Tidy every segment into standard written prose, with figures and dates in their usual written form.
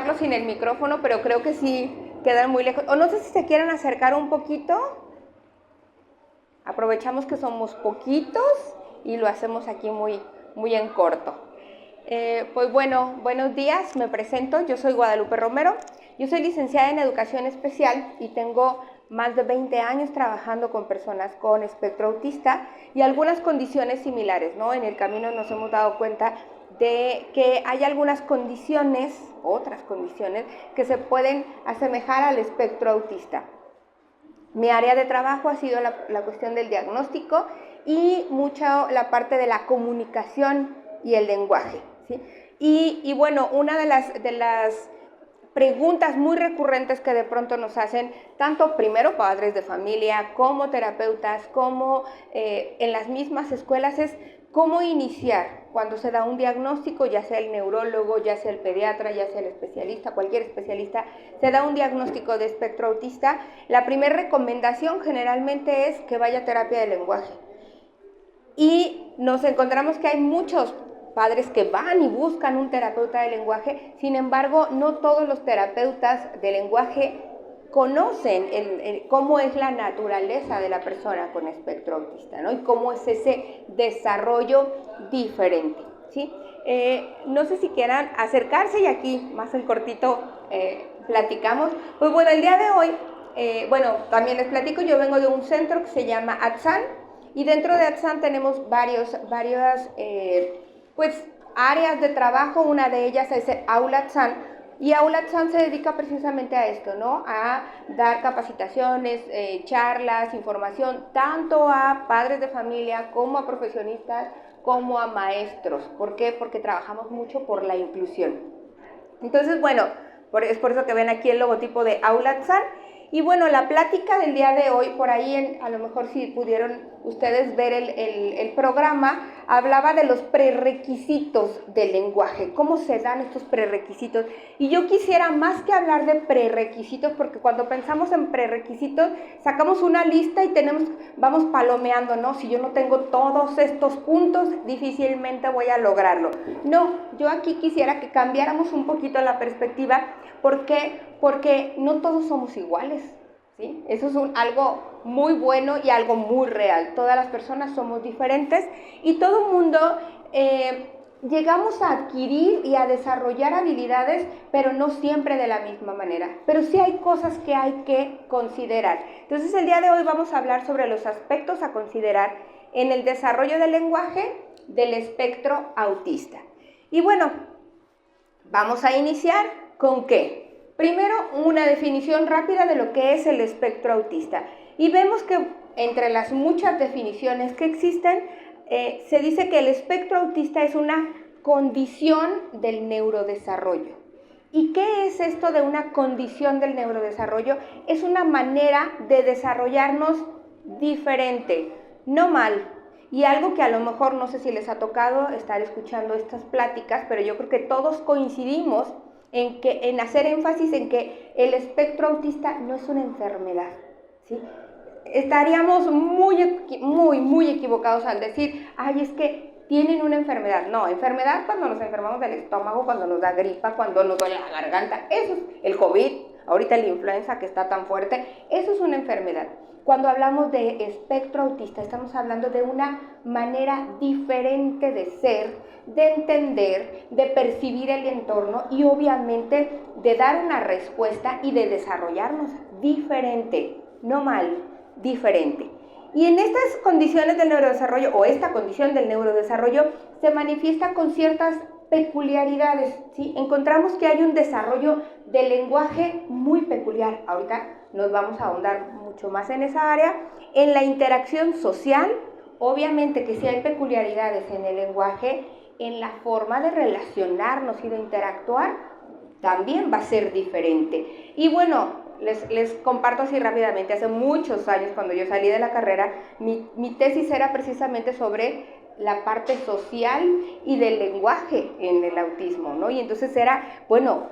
intentarlo sin el micrófono, pero creo que sí quedan muy lejos. O no sé si se quieren acercar un poquito. Aprovechamos que somos poquitos y lo hacemos aquí muy en corto. Pues bueno, buenos días, me presento, yo soy Guadalupe Romero, yo soy licenciada en Educación Especial y tengo más de 20 años trabajando con personas con espectro autista y algunas condiciones similares, ¿no? En el camino nos hemos dado cuenta de que hay algunas condiciones, otras condiciones, que se pueden asemejar al espectro autista. Mi área de trabajo ha sido la cuestión del diagnóstico y mucho la parte de la comunicación y el lenguaje, ¿sí? Y bueno, una de las preguntas muy recurrentes que de pronto nos hacen, tanto primero padres de familia como terapeutas, como en las mismas escuelas, es cómo iniciar cuando se da un diagnóstico, ya sea el neurólogo, ya sea el pediatra, ya sea el especialista, cualquier especialista, se da un diagnóstico de espectro autista. La primera recomendación generalmente es que vaya a terapia de lenguaje. Y nos encontramos que hay muchos padres que van y buscan un terapeuta de lenguaje, sin embargo, no todos los terapeutas de lenguaje conocen cómo es la naturaleza de la persona con espectro autista, ¿no? Y cómo es ese desarrollo diferente, ¿sí? No sé si quieran acercarse y aquí más en cortito platicamos. Pues bueno, el día de hoy, también les platico, yo vengo de un centro que se llama ATSAN y dentro de ATSAN tenemos varias áreas de trabajo. Una de ellas es el Aula ATSAN. Y Aula ATSAN se dedica precisamente a esto, ¿no? A dar capacitaciones, charlas, información, tanto a padres de familia como a profesionistas, como a maestros. ¿Por qué? Porque trabajamos mucho por la inclusión. Entonces, bueno, es por eso que ven aquí el logotipo de Aula ATSAN. Y bueno, la plática del día de hoy, por ahí a lo mejor si pudieron ustedes ver el programa, hablaba de los prerequisitos del lenguaje, cómo se dan estos prerequisitos. Y yo quisiera más que hablar de prerequisitos, porque cuando pensamos en prerequisitos, sacamos una lista y vamos palomeando, ¿no? Si yo no tengo todos estos puntos, difícilmente voy a lograrlo. No, yo aquí quisiera que cambiáramos un poquito la perspectiva. ¿Por qué? Porque no todos somos iguales, ¿sí? Eso es algo muy bueno y algo muy real. Todas las personas somos diferentes y todo el mundo llegamos a adquirir y a desarrollar habilidades, pero no siempre de la misma manera. Pero sí hay cosas que hay que considerar. Entonces el día de hoy vamos a hablar sobre los aspectos a considerar en el desarrollo del lenguaje del espectro autista. Y bueno, vamos a iniciar ¿con qué? Primero, una definición rápida de lo que es el espectro autista. Y vemos que entre las muchas definiciones que existen, se dice que el espectro autista es una condición del neurodesarrollo. ¿Y qué es esto de una condición del neurodesarrollo? Es una manera de desarrollarnos diferente, no mal. Y algo que a lo mejor no sé si les ha tocado estar escuchando estas pláticas, pero yo creo que todos coincidimos en hacer énfasis en que el espectro autista no es una enfermedad, ¿sí? Estaríamos muy equivocados al decir, ay, es que tienen una enfermedad. No, enfermedad cuando nos enfermamos del estómago, cuando nos da gripa, cuando nos duele la garganta, eso es el COVID, ahorita la influenza que está tan fuerte, eso es una enfermedad. Cuando hablamos de espectro autista, estamos hablando de una manera diferente de ser, de entender, de percibir el entorno y obviamente de dar una respuesta y de desarrollarnos diferente, no mal, diferente. Y en estas condiciones del neurodesarrollo, o esta condición del neurodesarrollo, se manifiesta con ciertas peculiaridades, ¿sí? Encontramos que hay un desarrollo del lenguaje muy peculiar. Ahorita nos vamos a ahondar mucho más en esa área. En la interacción social, obviamente que sí hay peculiaridades en el lenguaje, en la forma de relacionarnos y de interactuar, también va a ser diferente. Y bueno, les comparto así rápidamente, hace muchos años cuando yo salí de la carrera, mi tesis era precisamente sobre la parte social y del lenguaje en el autismo, ¿no? Y entonces era, bueno,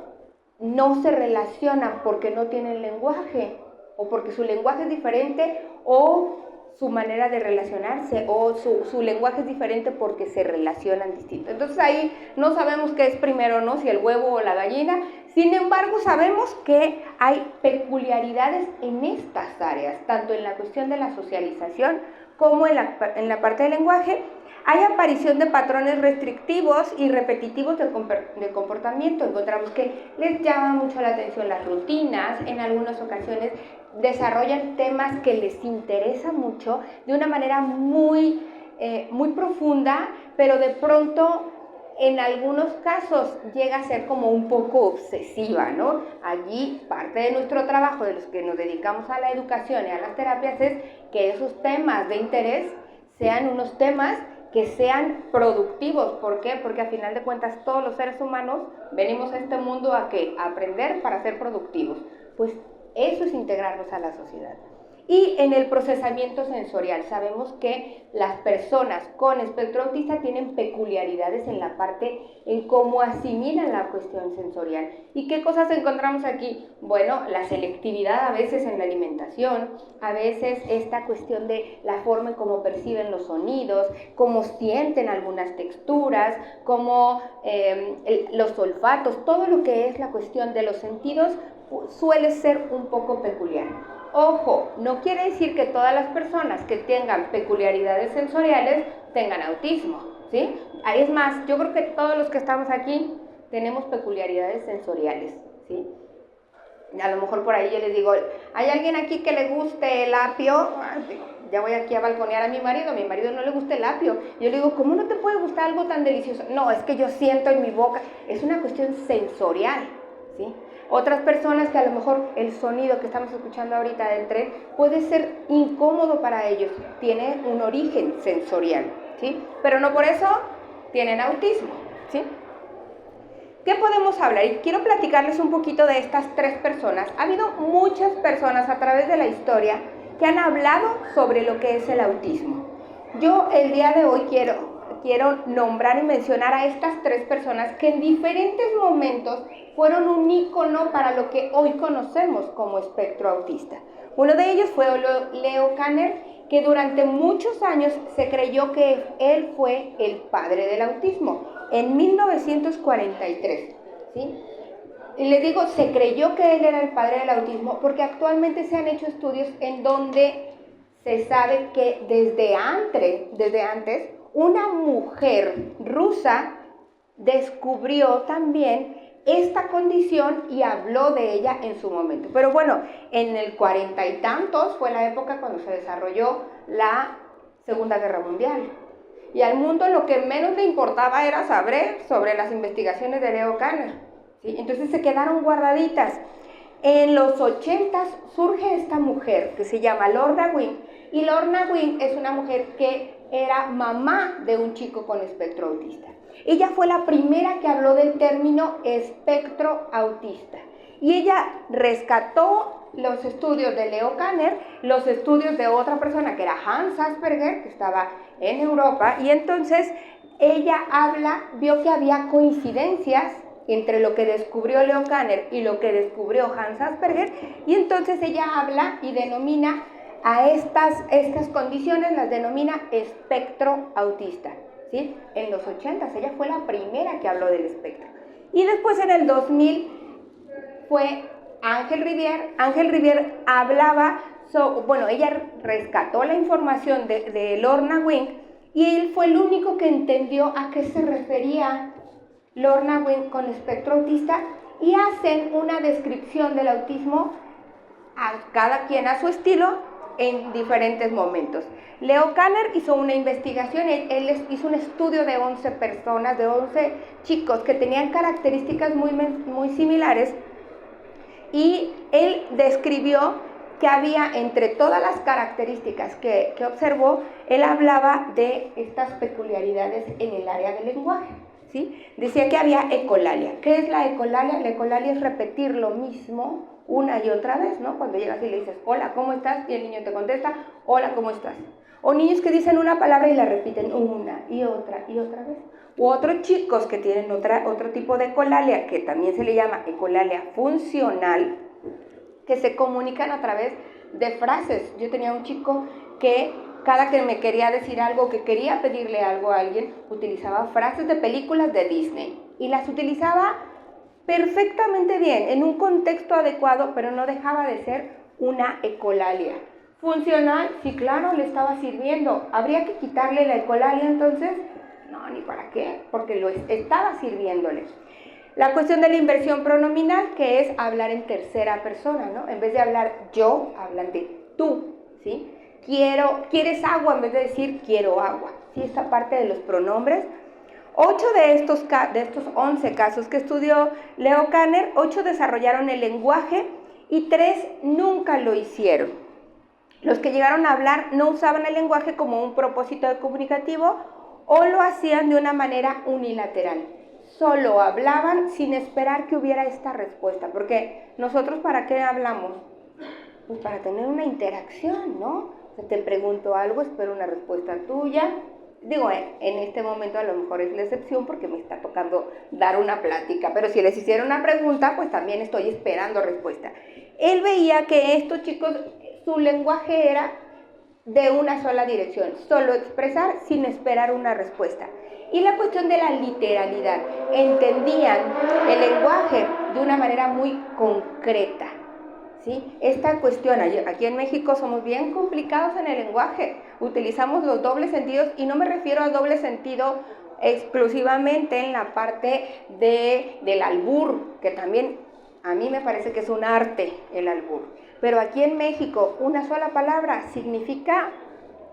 no se relacionan porque no tienen lenguaje, o porque su lenguaje es diferente, o su manera de relacionarse, o su lenguaje es diferente porque se relacionan distinto. Entonces ahí no sabemos qué es primero, ¿no? Si el huevo o la gallina, Sin embargo, sabemos que hay peculiaridades en estas áreas, tanto en la cuestión de la socialización como en la parte del lenguaje. Hay aparición de patrones restrictivos y repetitivos de comportamiento. Encontramos que les llama mucho la atención las rutinas, en algunas ocasiones desarrollan temas que les interesa mucho de una manera muy profunda, pero de pronto en algunos casos llega a ser como un poco obsesiva, ¿no? Allí parte de nuestro trabajo, de los que nos dedicamos a la educación y a las terapias, es que esos temas de interés sean unos temas que sean productivos. ¿Por qué? Porque a final de cuentas todos los seres humanos venimos a este mundo ¿a qué? A aprender para ser productivos. Pues eso es integrarnos a la sociedad. Y en el procesamiento sensorial, sabemos que las personas con espectro autista tienen peculiaridades en la parte en cómo asimilan la cuestión sensorial. ¿Y qué cosas encontramos aquí? Bueno, la selectividad a veces en la alimentación, a veces esta cuestión de la forma en cómo perciben los sonidos, cómo sienten algunas texturas, cómo los olfatos, todo lo que es la cuestión de los sentidos suele ser un poco peculiar. Ojo, no quiere decir que todas las personas que tengan peculiaridades sensoriales tengan autismo, ¿sí? Es más, yo creo que todos los que estamos aquí tenemos peculiaridades sensoriales, ¿sí? A lo mejor por ahí yo les digo, ¿hay alguien aquí que le guste el apio? Ya voy aquí a balconear a mi marido no le gusta el apio. Yo le digo, ¿cómo no te puede gustar algo tan delicioso? No, es que yo siento en mi boca, es una cuestión sensorial, ¿sí? Otras personas que a lo mejor el sonido que estamos escuchando ahorita del tren puede ser incómodo para ellos, tiene un origen sensorial, ¿sí? Pero no por eso tienen autismo, ¿sí? ¿Qué podemos hablar? Y quiero platicarles un poquito de estas tres personas. Ha habido muchas personas a través de la historia que han hablado sobre lo que es el autismo. Yo el día de hoy quiero nombrar y mencionar a estas tres personas que en diferentes momentos fueron un ícono para lo que hoy conocemos como espectro autista. Uno de ellos fue Leo Kanner, que durante muchos años se creyó que él fue el padre del autismo, en 1943, ¿sí? Y les digo, se creyó que él era el padre del autismo porque actualmente se han hecho estudios en donde se sabe que desde antes una mujer rusa descubrió también esta condición y habló de ella en su momento. Pero bueno, en el 40 y tantos fue la época cuando se desarrolló la Segunda Guerra Mundial. Y al mundo lo que menos le importaba era saber sobre las investigaciones de Leo Kanner, ¿sí? Entonces se quedaron guardaditas. En los 80s surge esta mujer que se llama Lorna Wing. Y Lorna Wing es una mujer que era mamá de un chico con espectro autista. Ella fue la primera que habló del término espectro autista. Y ella rescató los estudios de Leo Kanner, los estudios de otra persona que era Hans Asperger, que estaba en Europa, y entonces ella vio que había coincidencias entre lo que descubrió Leo Kanner y lo que descubrió Hans Asperger, y entonces ella habla y denomina a estas condiciones, las denomina espectro autista, ¿sí? En los 80 ella fue la primera que habló del espectro. Y después en el 2000 fue Ángel Rivière. Ángel Rivière hablaba, ella rescató la información de Lorna Wing y él fue el único que entendió a qué se refería Lorna Wing con espectro autista y hacen una descripción del autismo a cada quien a su estilo en diferentes momentos. Leo Kanner hizo una investigación, él hizo un estudio de 11 personas, de 11 chicos que tenían características muy similares y él describió que había entre todas las características que observó, él hablaba de estas peculiaridades en el área del lenguaje, ¿sí? Decía que había ecolalia. ¿Qué es la ecolalia? La ecolalia es repetir lo mismo una y otra vez, ¿no? Cuando llegas y le dices, hola, ¿cómo estás? Y el niño te contesta, hola, ¿cómo estás? O niños que dicen una palabra y la repiten una y otra vez. U otros chicos que tienen otro tipo de ecolalia, que también se le llama ecolalia funcional, que se comunican a través de frases. Yo tenía un chico que cada que me quería decir algo, que quería pedirle algo a alguien, utilizaba frases de películas de Disney y las utilizaba perfectamente bien, en un contexto adecuado, pero no dejaba de ser una ecolalia. Funcional, sí, claro, le estaba sirviendo. ¿Habría que quitarle la ecolalia entonces? No, ni para qué, porque lo estaba sirviéndole. La cuestión de la inversión pronominal, que es hablar en tercera persona, ¿no? En vez de hablar yo, hablan de tú, ¿sí? ¿Quieres agua? En vez de decir quiero agua, ¿sí? Esta parte de los pronombres. 8 de estos 11 casos que estudió Leo Kanner, 8 desarrollaron el lenguaje y 3 nunca lo hicieron. Los que llegaron a hablar no usaban el lenguaje como un propósito comunicativo o lo hacían de una manera unilateral. Solo hablaban sin esperar que hubiera esta respuesta, porque nosotros ¿para qué hablamos? Pues para tener una interacción, ¿no? Te pregunto algo, espero una respuesta tuya. Digo, en este momento a lo mejor es la excepción porque me está tocando dar una plática, pero si les hiciera una pregunta, pues también estoy esperando respuesta. Él veía que estos chicos, su lenguaje era de una sola dirección, solo expresar sin esperar una respuesta. Y la cuestión de la literalidad, entendían el lenguaje de una manera muy concreta, ¿sí? Esta cuestión, aquí en México somos bien complicados en el lenguaje, utilizamos los dobles sentidos y no me refiero a doble sentido exclusivamente en la parte del albur, que también a mí me parece que es un arte el albur. Pero aquí en México una sola palabra significa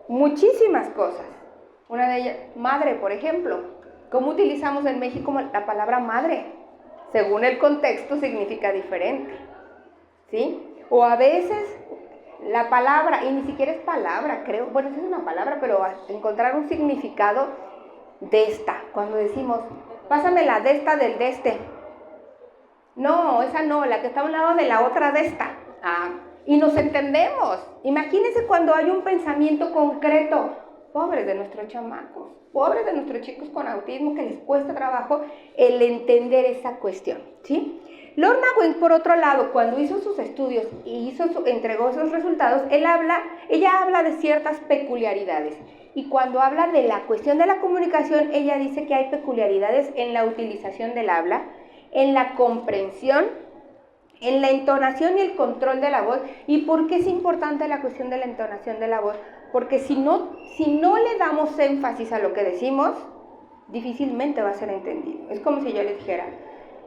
muchísimas cosas. Una de ellas, madre, por ejemplo. ¿Cómo utilizamos en México la palabra madre? Según el contexto significa diferente, ¿sí? O a veces la palabra, y ni siquiera es palabra, creo, bueno, sí es una palabra, pero encontrar un significado de esta. Cuando decimos, pásame la de esta del de este. No, esa no, la que está a un lado de la otra de esta. Y nos entendemos. Imagínense cuando hay un pensamiento concreto. Pobres de nuestros chamacos, pobres de nuestros chicos con autismo que les cuesta trabajo el entender esa cuestión, ¿sí? Lorna Wing, por otro lado, cuando hizo sus estudios y entregó esos resultados, ella habla de ciertas peculiaridades. Y cuando habla de la cuestión de la comunicación, ella dice que hay peculiaridades en la utilización del habla, en la comprensión, en la entonación y el control de la voz. ¿Y por qué es importante la cuestión de la entonación de la voz? Porque si no le damos énfasis a lo que decimos, difícilmente va a ser entendido. Es como si yo les dijera,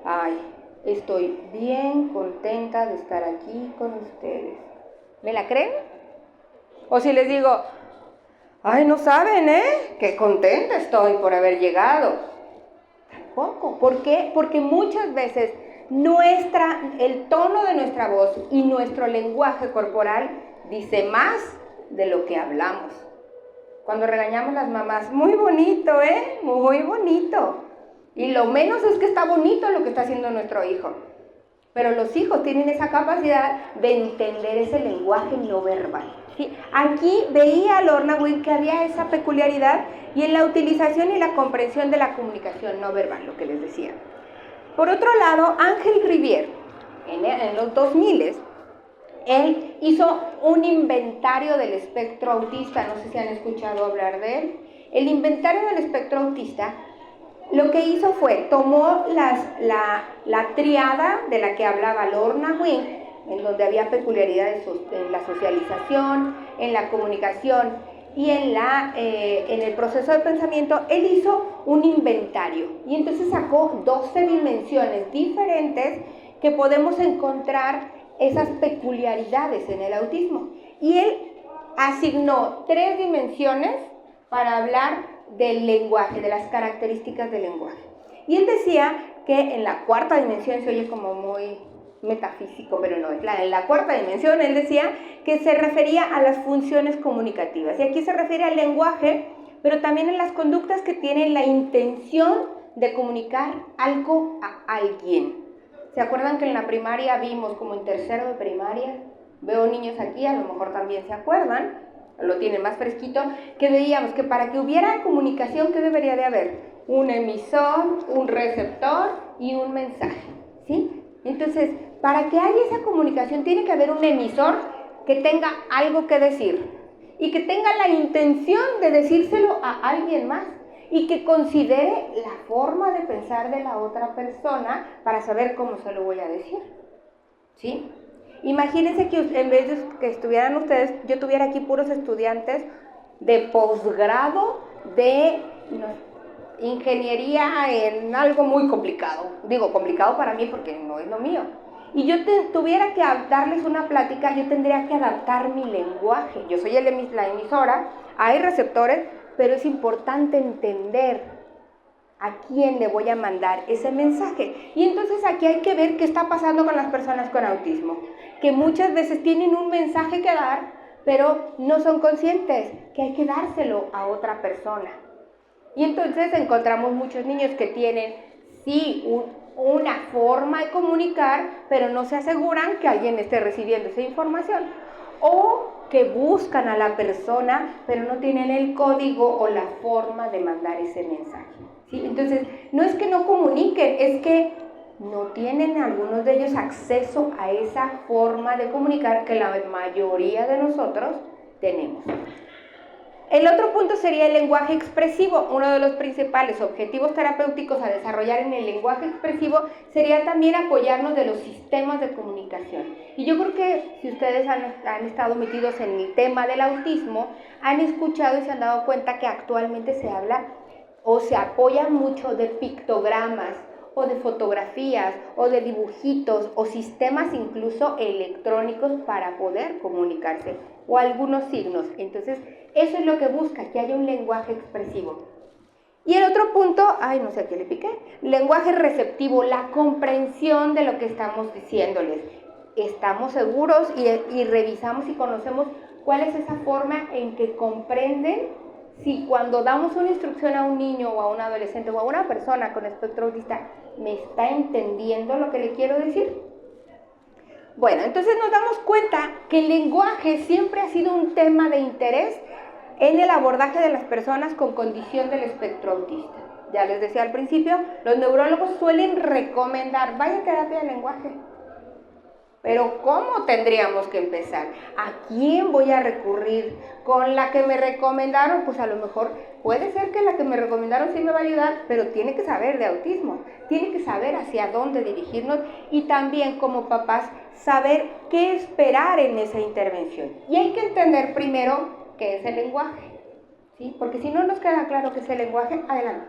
ay, estoy bien contenta de estar aquí con ustedes. ¿Me la creen? O si les digo, ay, no saben, qué contenta estoy por haber llegado. Tampoco. ¿Por qué? Porque muchas veces el tono de nuestra voz y nuestro lenguaje corporal dice más de lo que hablamos. Cuando regañamos las mamás, muy bonito, muy bonito. Y lo menos es que está bonito lo que está haciendo nuestro hijo. Pero los hijos tienen esa capacidad de entender ese lenguaje no verbal, ¿sí? Aquí veía Lorna Wing que había esa peculiaridad y en la utilización y la comprensión de la comunicación no verbal, lo que les decía. Por otro lado, Ángel Rivière, en los 2000, él hizo un inventario del espectro autista, no sé si han escuchado hablar de él. El inventario del espectro autista, lo que hizo fue, tomó la triada de la que hablaba Lorna Wing, en donde había peculiaridades en la socialización, en la comunicación y en el proceso de pensamiento. Él hizo un inventario y entonces sacó 12 dimensiones diferentes que podemos encontrar esas peculiaridades en el autismo. Y él asignó 3 dimensiones para hablar del lenguaje, de las características del lenguaje. Y él decía que en la 4ª dimensión, se oye como muy metafísico, pero no, en la 4ª dimensión él decía que se refería a las funciones comunicativas. Y aquí se refiere al lenguaje, pero también en las conductas que tienen la intención de comunicar algo a alguien. ¿Se acuerdan que en la primaria vimos, como en tercero de primaria, veo niños aquí, a lo mejor también se acuerdan, lo tienen más fresquito, que veíamos que para que hubiera comunicación, ¿qué debería de haber? Un emisor, un receptor y un mensaje, ¿sí? Entonces, para que haya esa comunicación tiene que haber un emisor que tenga algo que decir y que tenga la intención de decírselo a alguien más. y que considere la forma de pensar de la otra persona para saber cómo se lo voy a decir, ¿sí? Imagínense que en vez de que estuvieran ustedes, yo tuviera aquí puros estudiantes de posgrado de ingeniería en algo muy complicado. Digo, complicado para mí porque no es lo mío. Y yo tuviera que darles una plática, yo tendría que adaptar mi lenguaje. Yo soy la emisora, hay receptores, pero es importante entender a quién le voy a mandar ese mensaje. Y entonces aquí hay que ver qué está pasando con las personas con autismo, que muchas veces tienen un mensaje que dar, pero no son conscientes que hay que dárselo a otra persona. Y entonces encontramos muchos niños que tienen, sí, una forma de comunicar, pero no se aseguran que alguien esté recibiendo esa información. O que buscan a la persona, pero no tienen el código o la forma de mandar ese mensaje, ¿sí? Entonces, no es que no comuniquen, es que no tienen algunos de ellos acceso a esa forma de comunicar que la mayoría de nosotros tenemos. El otro punto sería el lenguaje expresivo. Uno de los principales objetivos terapéuticos a desarrollar en el lenguaje expresivo sería también apoyarnos de los sistemas de comunicación. Y yo creo que si ustedes han estado metidos en el tema del autismo, han escuchado y se han dado cuenta que actualmente se habla o se apoya mucho de pictogramas, o de fotografías, o de dibujitos, o sistemas incluso electrónicos para poder comunicarse, o algunos signos. Entonces, eso es lo que busca, que haya un lenguaje expresivo. Y el otro punto, no sé a qué le piqué, lenguaje receptivo, la comprensión de lo que estamos diciéndoles. Estamos seguros y revisamos y conocemos cuál es esa forma en que comprenden. Si cuando damos una instrucción a un niño o a un adolescente o a una persona con espectro autista, ¿me está entendiendo lo que le quiero decir? Bueno, entonces nos damos cuenta que el lenguaje siempre ha sido un tema de interés en el abordaje de las personas con condición del espectro autista. Ya les decía al principio, los neurólogos suelen recomendar, vaya a terapia de lenguaje. Pero ¿cómo tendríamos que empezar? ¿A quién voy a recurrir? Con la que me recomendaron, pues a lo mejor puede ser que la que me recomendaron sí me va a ayudar, pero tiene que saber de autismo, tiene que saber hacia dónde dirigirnos y también como papás saber qué esperar en esa intervención. Y hay que entender primero qué es el lenguaje, ¿sí? Porque si no nos queda claro qué es el lenguaje, adelante.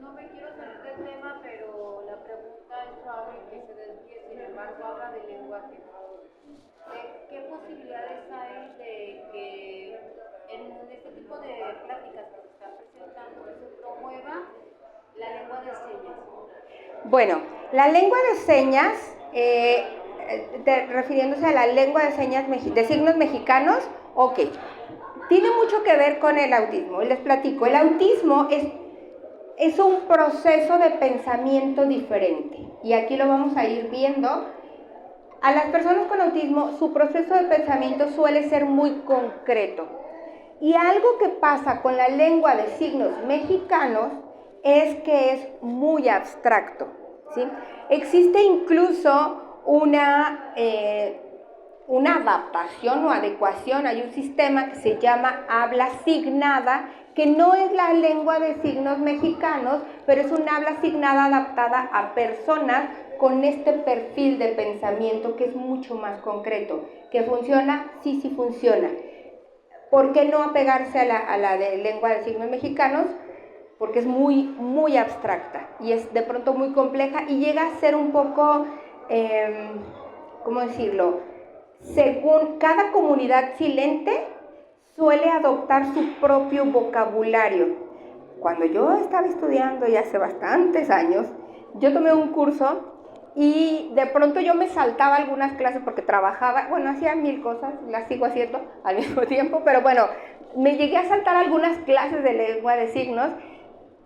No me quiero salir del tema, pero la pregunta es probable que se desvíe, sin embargo, habla del lenguaje. ¿Qué posibilidades hay de que en este tipo de pláticas que se están presentando se promueva la lengua de señas? Bueno, la lengua de señas, refiriéndose a la lengua de señas de signos mexicanos, ok, tiene mucho que ver con el autismo. Les platico, el autismo es un proceso de pensamiento diferente y aquí lo vamos a ir viendo. A las personas con autismo su proceso de pensamiento suele ser muy concreto y algo que pasa con la lengua de signos mexicanos es que es muy abstracto, ¿sí? Existe incluso una adaptación o adecuación, hay un sistema que se llama habla signada, que no es la lengua de signos mexicanos, pero es un habla signada adaptada a personas con este perfil de pensamiento que es mucho más concreto. ¿Que funciona? Sí, sí funciona. ¿Por qué no apegarse a la de lengua de signos mexicanos? Porque es muy, muy abstracta y es de pronto muy compleja y llega a ser un poco, ¿cómo decirlo? Según cada comunidad silente suele adoptar su propio vocabulario. Cuando yo estaba estudiando ya hace bastantes años, yo tomé un curso y de pronto yo me saltaba algunas clases porque trabajaba, bueno, hacía mil cosas, las sigo haciendo al mismo tiempo, pero bueno, me llegué a saltar algunas clases de lengua de signos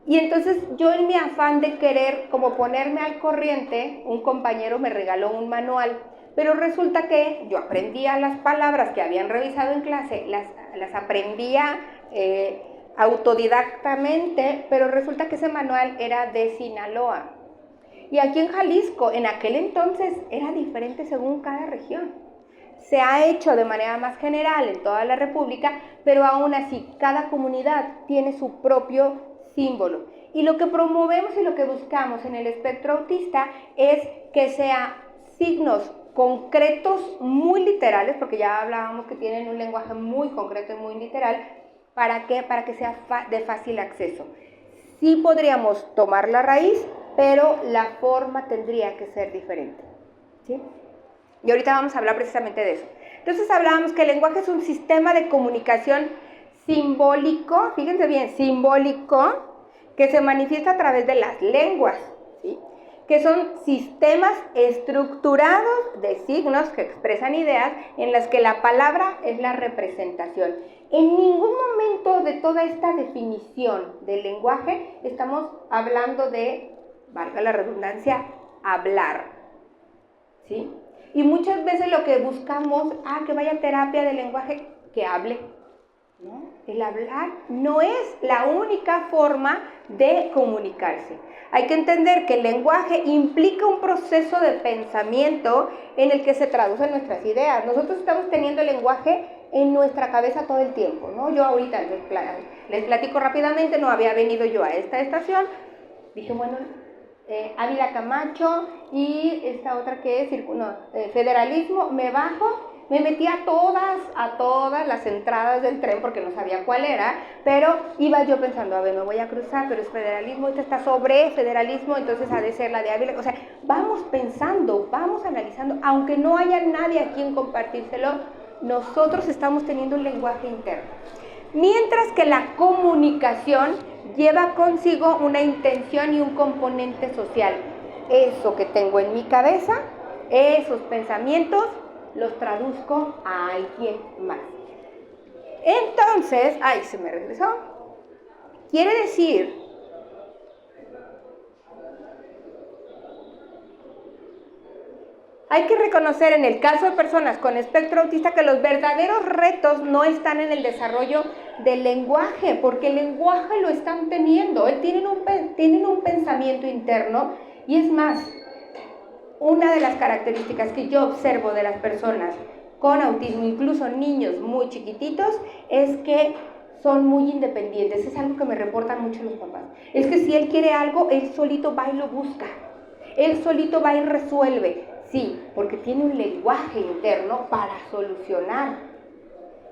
y entonces yo en mi afán de querer como ponerme al corriente, un compañero me regaló un manual, pero resulta que yo aprendía las palabras que habían revisado en clase, las aprendía autodidactamente, pero resulta que ese manual era de Sinaloa. Y aquí en Jalisco, en aquel entonces, era diferente según cada región. Se ha hecho de manera más general en toda la República, pero aún así, cada comunidad tiene su propio símbolo. Y lo que promovemos y lo que buscamos en el espectro autista es que sea signos concretos, muy literales, porque ya hablábamos que tienen un lenguaje muy concreto y muy literal. ¿Para qué? Para que sea de fácil acceso. Sí podríamos tomar la raíz, pero la forma tendría que ser diferente, ¿sí? Y ahorita vamos a hablar precisamente de eso. Entonces hablábamos que el lenguaje es un sistema de comunicación simbólico, fíjense bien, simbólico, que se manifiesta a través de las lenguas, ¿sí? Que son sistemas estructurados de signos que expresan ideas en las que la palabra es la representación. En ningún momento de toda esta definición del lenguaje estamos hablando de, valga la redundancia, hablar, ¿sí? Y muchas veces lo que buscamos, que vaya a terapia de lenguaje, que hable, ¿no? El hablar no es la única forma de comunicarse. Hay que entender que el lenguaje implica un proceso de pensamiento en el que se traducen nuestras ideas. Nosotros estamos teniendo el lenguaje en nuestra cabeza todo el tiempo, ¿no? Yo ahorita les platico rápidamente, no había venido yo a esta estación, dije, bueno, Ávila Camacho y esta otra que es federalismo, me bajo. Me metí a todas las entradas del tren porque no sabía cuál era, pero iba yo pensando, a ver, me voy a cruzar, pero es federalismo, esta está sobre federalismo, entonces ha de ser la de Ávila. O sea, vamos pensando, vamos analizando, aunque no haya nadie a quien compartírselo, nosotros estamos teniendo un lenguaje interno. Mientras que la comunicación lleva consigo una intención y un componente social. Eso que tengo en mi cabeza, esos pensamientos, los traduzco a alguien más. Entonces, se me regresó. Quiere decir hay que reconocer en el caso de personas con espectro autista que los verdaderos retos no están en el desarrollo del lenguaje, porque el lenguaje lo están teniendo, tienen un pensamiento interno y es más, una de las características que yo observo de las personas con autismo, incluso niños muy chiquititos, es que son muy independientes. Es algo que me reportan mucho los papás. Es que si él quiere algo, él solito va y lo busca. Él solito va y resuelve. Sí, porque tiene un lenguaje interno para solucionar.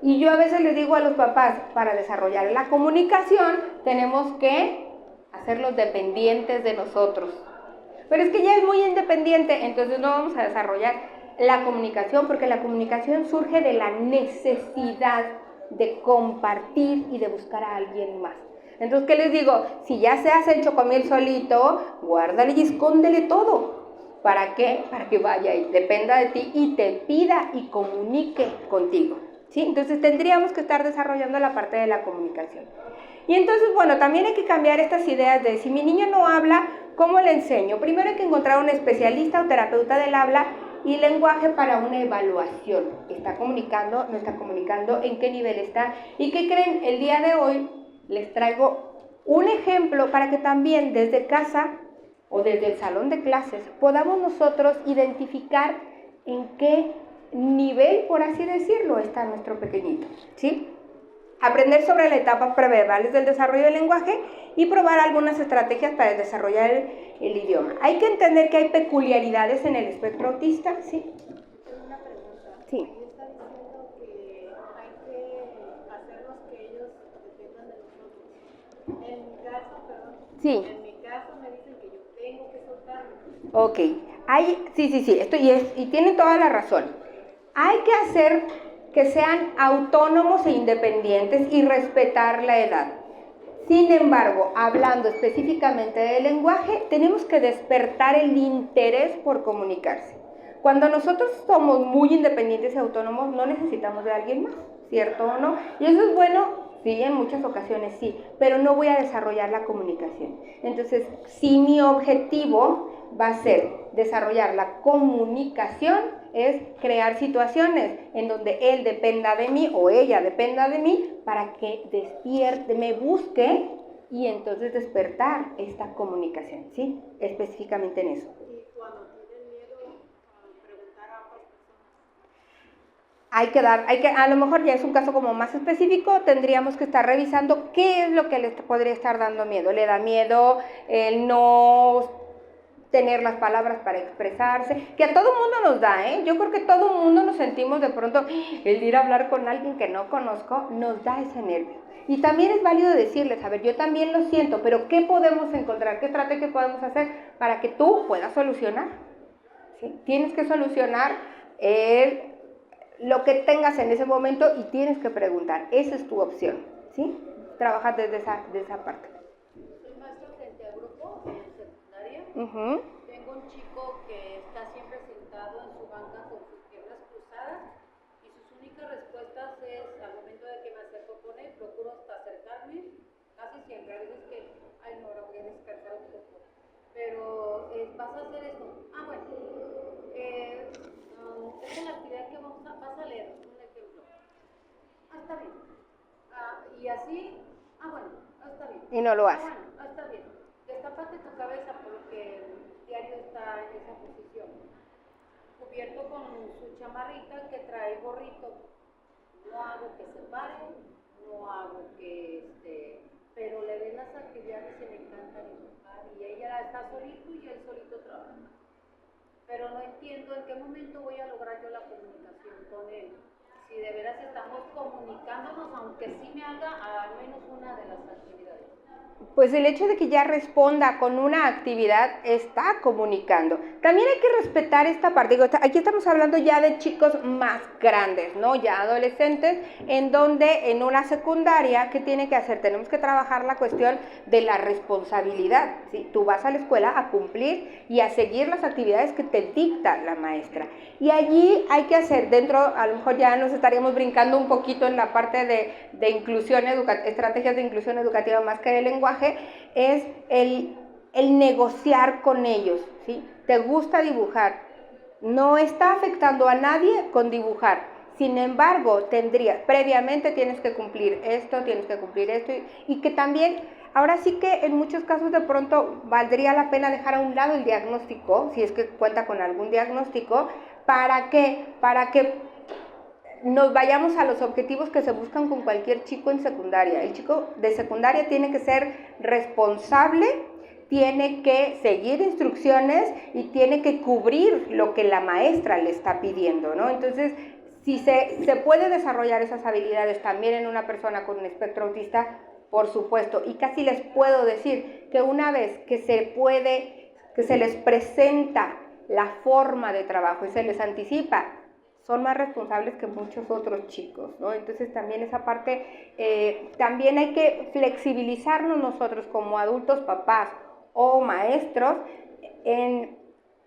Y yo a veces les digo a los papás, para desarrollar la comunicación, tenemos que hacerlos dependientes de nosotros. Pero es que ya es muy independiente, entonces no vamos a desarrollar la comunicación, porque la comunicación surge de la necesidad de compartir y de buscar a alguien más. Entonces, ¿qué les digo? Si ya se hace el chocomil solito, guárdale y escóndele todo. ¿Para qué? Para que vaya y dependa de ti y te pida y comunique contigo, ¿sí? Entonces tendríamos que estar desarrollando la parte de la comunicación. Y entonces, bueno, también hay que cambiar estas ideas de si mi niño no habla, ¿cómo le enseño? Primero hay que encontrar un especialista o terapeuta del habla y lenguaje para una evaluación. ¿Está comunicando? ¿No está comunicando? ¿En qué nivel está? ¿Y qué creen? El día de hoy les traigo un ejemplo para que también desde casa o desde el salón de clases podamos nosotros identificar en qué nivel, por así decirlo, está nuestro pequeñito, ¿sí? Aprender sobre las etapas preverbales del desarrollo del lenguaje y probar algunas estrategias para desarrollar el idioma. Hay que entender que hay peculiaridades en el espectro autista, ¿sí? Tengo una pregunta. Sí. Está diciendo que hay que hacerlos que ellos dependan de nosotros. En mi caso, perdón. Sí. En mi caso me dicen que yo tengo que soltarlo. Ok. Sí. Y tienen toda la razón. Hay que hacer que sean autónomos e independientes y respetar la edad. Sin embargo, hablando específicamente del lenguaje, tenemos que despertar el interés por comunicarse. Cuando nosotros somos muy independientes y autónomos, no necesitamos de alguien más, ¿cierto o no? Y eso es bueno, sí, en muchas ocasiones sí, pero no voy a desarrollar la comunicación. Entonces, si mi objetivo va a ser desarrollar la comunicación, es crear situaciones en donde él dependa de mí o ella dependa de mí para que despierte, me busque y entonces despertar esta comunicación, ¿sí? Específicamente en eso. Y cuando tienen miedo a preguntar a otras personas. a lo mejor ya es un caso como más específico, tendríamos que estar revisando qué es lo que le podría estar dando miedo. Le da miedo el no tener las palabras para expresarse, que a todo mundo nos da, ¿eh? Yo creo que todo mundo nos sentimos de pronto, el ir a hablar con alguien que no conozco, nos da ese nervio. Y también es válido decirles, a ver, yo también lo siento, pero ¿qué podemos encontrar? ¿Qué estrategia podemos hacer para que tú puedas solucionar? ¿Sí? Tienes que solucionar lo que tengas en ese momento y tienes que preguntar. Esa es tu opción, ¿sí? Trabajar desde esa parte. Soy maestra frente a grupo en secundaria. Tengo un chico que está siempre sentado en su banca con sus piernas cruzadas y sus únicas respuestas es al momento de que me acerco con él, procuro hasta acercarme, casi siempre, a veces que, ay no, ahora voy a descansar un poco, pero vas a hacer esto, bueno, esta es la actividad que vas a leer, un ejemplo, está bien, y así, bueno, está bien. Y no lo hace. Bueno, está bien. Destápate tu cabeza porque el diario está en esa posición. Cubierto con su chamarrita que trae gorrito. No hago que se pare, no hago que pero le ven las actividades y le encanta dibujar y ella está solito y él solito trabaja. Pero no entiendo en qué momento voy a lograr yo la comunicación con él. Si de veras estamos comunicándonos, aunque sí me haga al menos una de las actividades. Pues el hecho de que ya responda con una actividad está comunicando. También hay que respetar esta parte. Digo, aquí estamos hablando ya de chicos más grandes, ¿no? Ya adolescentes, en donde en una secundaria, ¿qué tiene que hacer? Tenemos que trabajar la cuestión de la responsabilidad, ¿sí? Tú vas a la escuela a cumplir y a seguir las actividades que te dicta la maestra. Y allí hay que hacer, dentro, a lo mejor ya nos estaríamos brincando un poquito en la parte de inclusión educativa, estrategias de inclusión educativa más que de lenguaje, es el negociar con ellos, ¿sí? ¿Te gusta dibujar? No está afectando a nadie con dibujar. Sin embargo, previamente tienes que cumplir esto, y que también, ahora sí que en muchos casos de pronto valdría la pena dejar a un lado el diagnóstico, si es que cuenta con algún diagnóstico, ¿para qué? Para que nos vayamos a los objetivos que se buscan con cualquier chico en secundaria. El chico de secundaria tiene que ser responsable, tiene que seguir instrucciones y tiene que cubrir lo que la maestra le está pidiendo, ¿no? Entonces, si se puede desarrollar esas habilidades también en una persona con un espectro autista, por supuesto, y casi les puedo decir que una vez que se les presenta la forma de trabajo y se les anticipa, son más responsables que muchos otros chicos, ¿no? Entonces también esa parte, también hay que flexibilizarnos nosotros como adultos, papás o maestros, en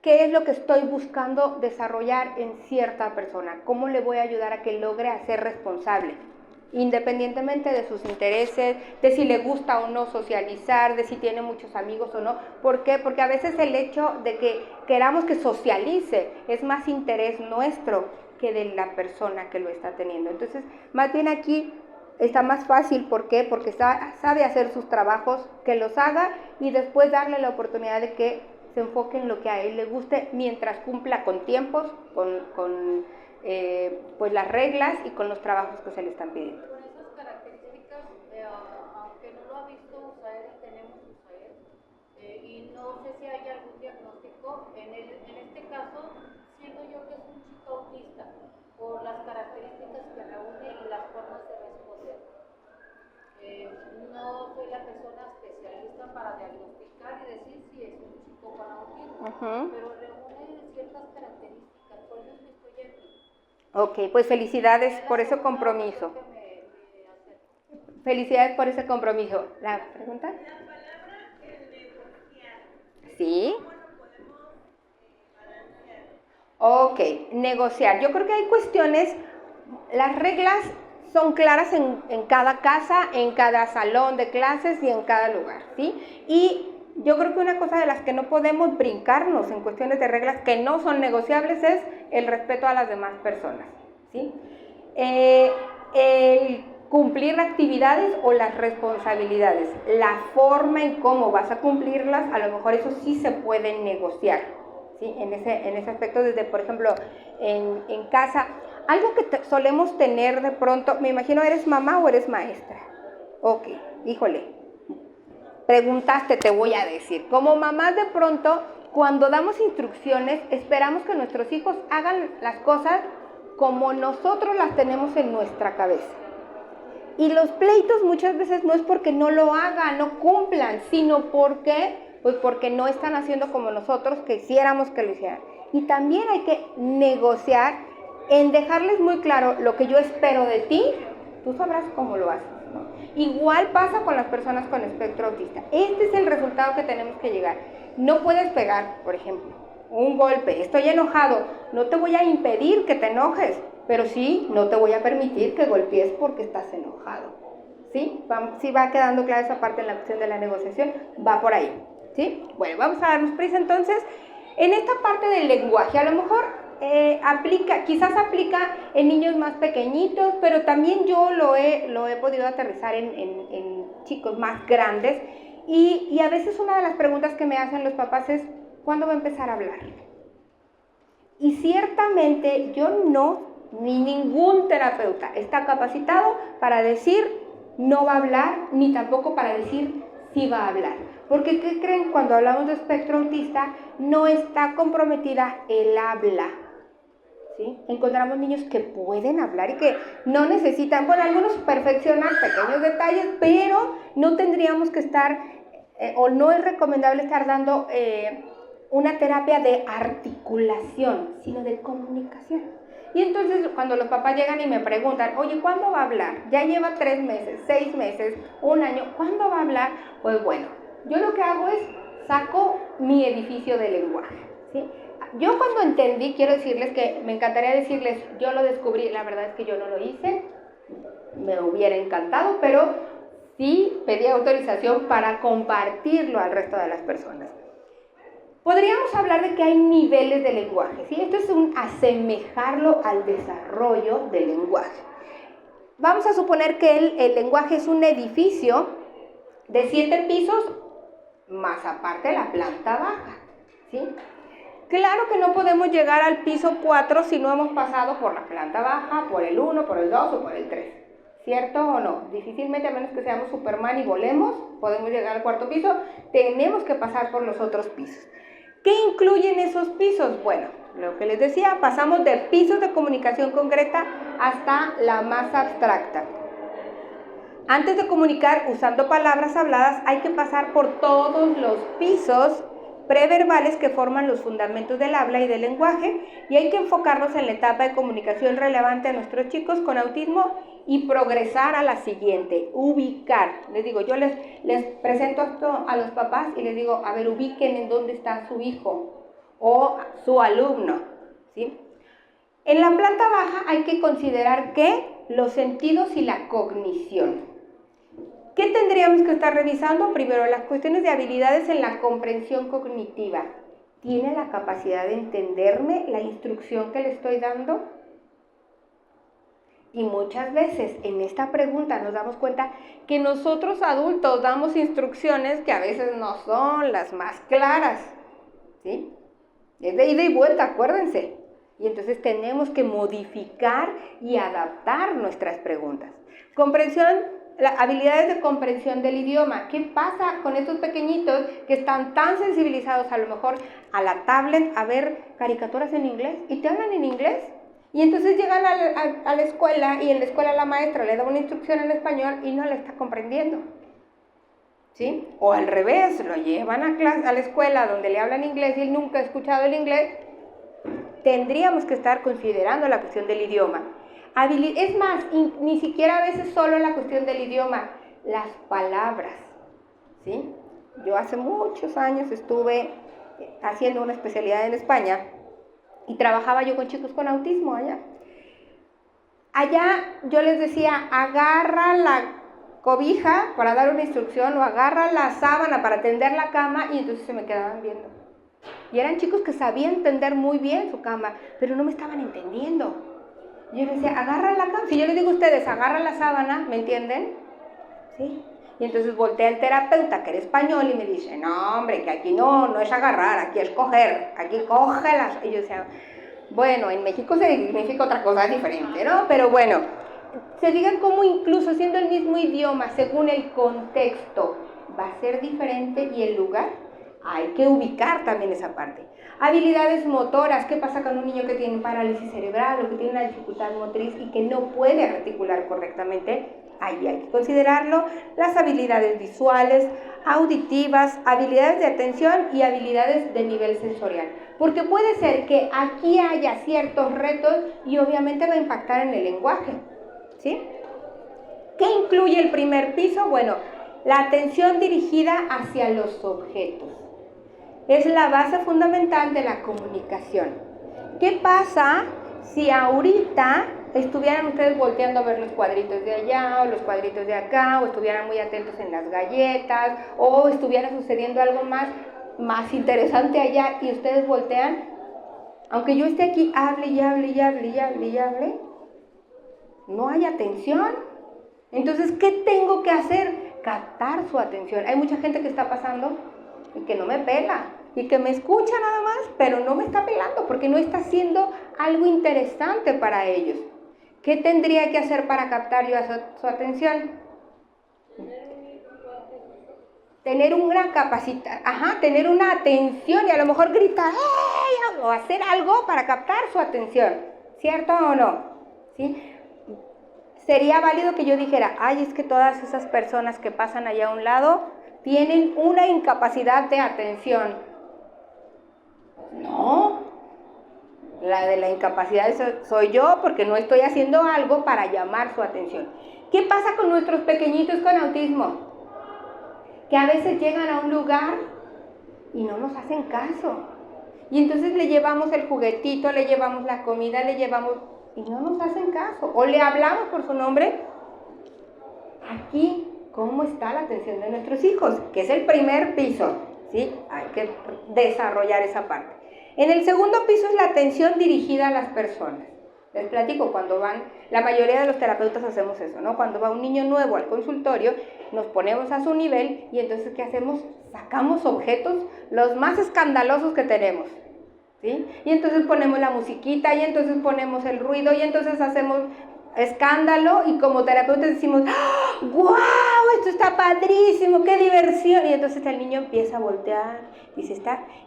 qué es lo que estoy buscando desarrollar en cierta persona, cómo le voy a ayudar a que logre ser responsable, independientemente de sus intereses, de si le gusta o no socializar, de si tiene muchos amigos o no. ¿Por qué? Porque a veces el hecho de que queramos que socialice es más interés nuestro que de la persona que lo está teniendo. Entonces, más bien aquí está más fácil. ¿Por qué? Porque sabe hacer sus trabajos, que los haga y después darle la oportunidad de que se enfoque en lo que a él le guste mientras cumpla con tiempos, con pues las reglas y con los trabajos que se le están pidiendo. Con esas características, aunque no lo ha visto Usaer, tenemos Usaer, y no sé si hay algún diagnóstico, en este caso, siento yo que es un chico autista, por las características que reúne y las formas de responder. No soy la persona especialista para diagnosticar y decir si es un chico con autismo, pero reúne ciertas características, por eso es que estoy aquí. Ok, pues felicidades por ese compromiso. Felicidades por ese compromiso. ¿La pregunta? La palabra negociar. Sí. ¿Cómo lo podemos balancear? Ok, negociar. Yo creo que hay cuestiones, las reglas son claras en cada casa, en cada salón de clases y en cada lugar, ¿sí? Y yo creo que una cosa de las que no podemos brincarnos en cuestiones de reglas que no son negociables es el respeto a las demás personas, ¿sí? El cumplir actividades o las responsabilidades, la forma en cómo vas a cumplirlas, a lo mejor eso sí se puede negociar, ¿sí? En ese aspecto, desde, por ejemplo, en casa. Algo que solemos tener de pronto, me imagino, ¿eres mamá o eres maestra? Ok, híjole, preguntaste, te voy a decir. Como mamás de pronto, cuando damos instrucciones, esperamos que nuestros hijos hagan las cosas como nosotros las tenemos en nuestra cabeza. Y los pleitos muchas veces no es porque no lo hagan, no cumplan, sino porque no están haciendo como nosotros quisiéramos que lo hicieran. Y también hay que negociar en dejarles muy claro lo que yo espero de ti, tú sabrás cómo lo haces, ¿no? Igual pasa con las personas con espectro autista. Este es el resultado que tenemos que llegar. No puedes pegar, por ejemplo, un golpe. Estoy enojado, no te voy a impedir que te enojes, pero sí, no te voy a permitir que golpees porque estás enojado. ¿Sí? Sí va quedando clara esa parte en la cuestión de la negociación, va por ahí. ¿Sí? Bueno, vamos a darnos prisa entonces. En esta parte del lenguaje, a lo mejor quizás aplica en niños más pequeñitos, pero también yo lo he podido aterrizar en chicos más grandes. Y a veces una de las preguntas que me hacen los papás es, ¿cuándo va a empezar a hablar? Y ciertamente yo ni ningún terapeuta está capacitado para decir no va a hablar, ni tampoco para decir sí va a hablar. Porque, ¿qué creen? Cuando hablamos de espectro autista, no está comprometida el habla. ¿Sí? Encontramos niños que pueden hablar y que no necesitan, bueno, algunos perfeccionan pequeños detalles, pero no tendríamos que estar, o no es recomendable estar dando una terapia de articulación, sino de comunicación. Y entonces cuando los papás llegan y me preguntan, oye, ¿cuándo va a hablar? Ya lleva 3 meses, 6 meses, 1 año, ¿cuándo va a hablar? Pues bueno, yo lo que hago es saco mi edificio de lenguaje, ¿sí? Yo cuando entendí, quiero decirles que me encantaría decirles, yo lo descubrí, la verdad es que yo no lo hice, me hubiera encantado, pero sí pedí autorización para compartirlo al resto de las personas. Podríamos hablar de que hay niveles de lenguaje, ¿sí? Esto es asemejarlo al desarrollo del lenguaje. Vamos a suponer que el lenguaje es un edificio de 7 pisos, más aparte la planta baja, ¿sí? Claro que no podemos llegar al piso 4 si no hemos pasado por la planta baja, por el 1, por el 2 o por el 3. ¿Cierto o no? Difícilmente, a menos que seamos Superman y volemos, podemos llegar al 4.º piso. Tenemos que pasar por los otros pisos. ¿Qué incluyen esos pisos? Bueno, lo que les decía, pasamos de pisos de comunicación concreta hasta la más abstracta. Antes de comunicar usando palabras habladas, hay que pasar por todos los pisos preverbales que forman los fundamentos del habla y del lenguaje, y hay que enfocarnos en la etapa de comunicación relevante a nuestros chicos con autismo y progresar a la siguiente, ubicar. Les digo, yo les presento esto a los papás y les digo, a ver, ubiquen en dónde está su hijo o su alumno, ¿sí? En la planta baja hay que considerar que los sentidos y la cognición. ¿Qué tendríamos que estar revisando? Primero, las cuestiones de habilidades en la comprensión cognitiva. ¿Tiene la capacidad de entenderme la instrucción que le estoy dando? Y muchas veces en esta pregunta nos damos cuenta que nosotros adultos damos instrucciones que a veces no son las más claras, ¿sí? Es de ida y vuelta, acuérdense. Y entonces tenemos que modificar y adaptar nuestras preguntas. Habilidades de comprensión del idioma. ¿Qué pasa con estos pequeñitos que están tan sensibilizados a lo mejor a la tablet a ver caricaturas en inglés y te hablan en inglés? Y entonces llegan a la escuela y en la escuela la maestra le da una instrucción en español y no la está comprendiendo, ¿sí? O al revés, lo llevan a la escuela donde le hablan inglés y él nunca ha escuchado el inglés. Tendríamos que estar considerando la cuestión del idioma. Es más, ni siquiera a veces solo la cuestión del idioma, las palabras, ¿sí? Yo hace muchos años estuve haciendo una especialidad en España y trabajaba yo con chicos con autismo allá. Allá yo les decía, agarra la cobija para dar una instrucción o agarra la sábana para tender la cama, y entonces se me quedaban viendo. Y eran chicos que sabían tender muy bien su cama, pero no me estaban entendiendo. Yo les decía, agarra la cama. Si yo les digo a ustedes, agarra la sábana, ¿me entienden? ¿Sí? Y entonces voltea el terapeuta, que era español, y me dice, no, hombre, que aquí no es agarrar, aquí es coger, aquí cógelas. Y yo decía, Bueno, en México se significa otra cosa diferente, ¿no? Pero bueno, se digan cómo incluso siendo el mismo idioma, según el contexto, va a ser diferente y el lugar, hay que ubicar también esa parte. Habilidades motoras, ¿qué pasa con un niño que tiene parálisis cerebral o que tiene una dificultad motriz y que no puede articular correctamente? Ahí hay que considerarlo. Las habilidades visuales, auditivas, habilidades de atención y habilidades de nivel sensorial. Porque puede ser que aquí haya ciertos retos y obviamente va a impactar en el lenguaje, ¿sí? ¿Qué incluye el primer piso? Bueno, la atención dirigida hacia los objetos. Es la base fundamental de la comunicación. ¿Qué pasa si ahorita estuvieran ustedes volteando a ver los cuadritos de allá o los cuadritos de acá, o estuvieran muy atentos en las galletas, o estuviera sucediendo algo más interesante allá y ustedes voltean? Aunque yo esté aquí, hable y hable y hable y hable y hable, no hay atención. Entonces, ¿qué tengo que hacer? Captar su atención. Hay mucha gente que está pasando y que no me pela y que me escucha nada más, pero no me está pelando porque no está haciendo algo interesante para ellos. ¿Qué tendría que hacer para captar yo su atención? Tener una tener una atención y a lo mejor gritar o hacer algo para captar su atención, ¿cierto o no? ¿Sí? Sería válido que yo dijera, ay, es que todas esas personas que pasan allá a un lado tienen una incapacidad de atención. No, la de la incapacidad soy yo porque no estoy haciendo algo para llamar su atención. ¿Qué pasa con nuestros pequeñitos con autismo? Que a veces llegan a un lugar y no nos hacen caso. Y entonces le llevamos el juguetito, le llevamos la comida, le llevamos y no nos hacen caso. O le hablamos por su nombre. Aquí, ¿cómo está la atención de nuestros hijos? Que es el primer piso, ¿sí? Hay que desarrollar esa parte. En el segundo piso es la atención dirigida a las personas. Les platico, cuando van, la mayoría de los terapeutas hacemos eso, ¿no? Cuando va un niño nuevo al consultorio, nos ponemos a su nivel y entonces, ¿qué hacemos? Sacamos objetos los más escandalosos que tenemos, ¿sí? Y entonces ponemos la musiquita y entonces ponemos el ruido y entonces hacemos escándalo y como terapeutas decimos, ¡guau! Esto está padrísimo, qué diversión. Y entonces el niño empieza a voltear, dice,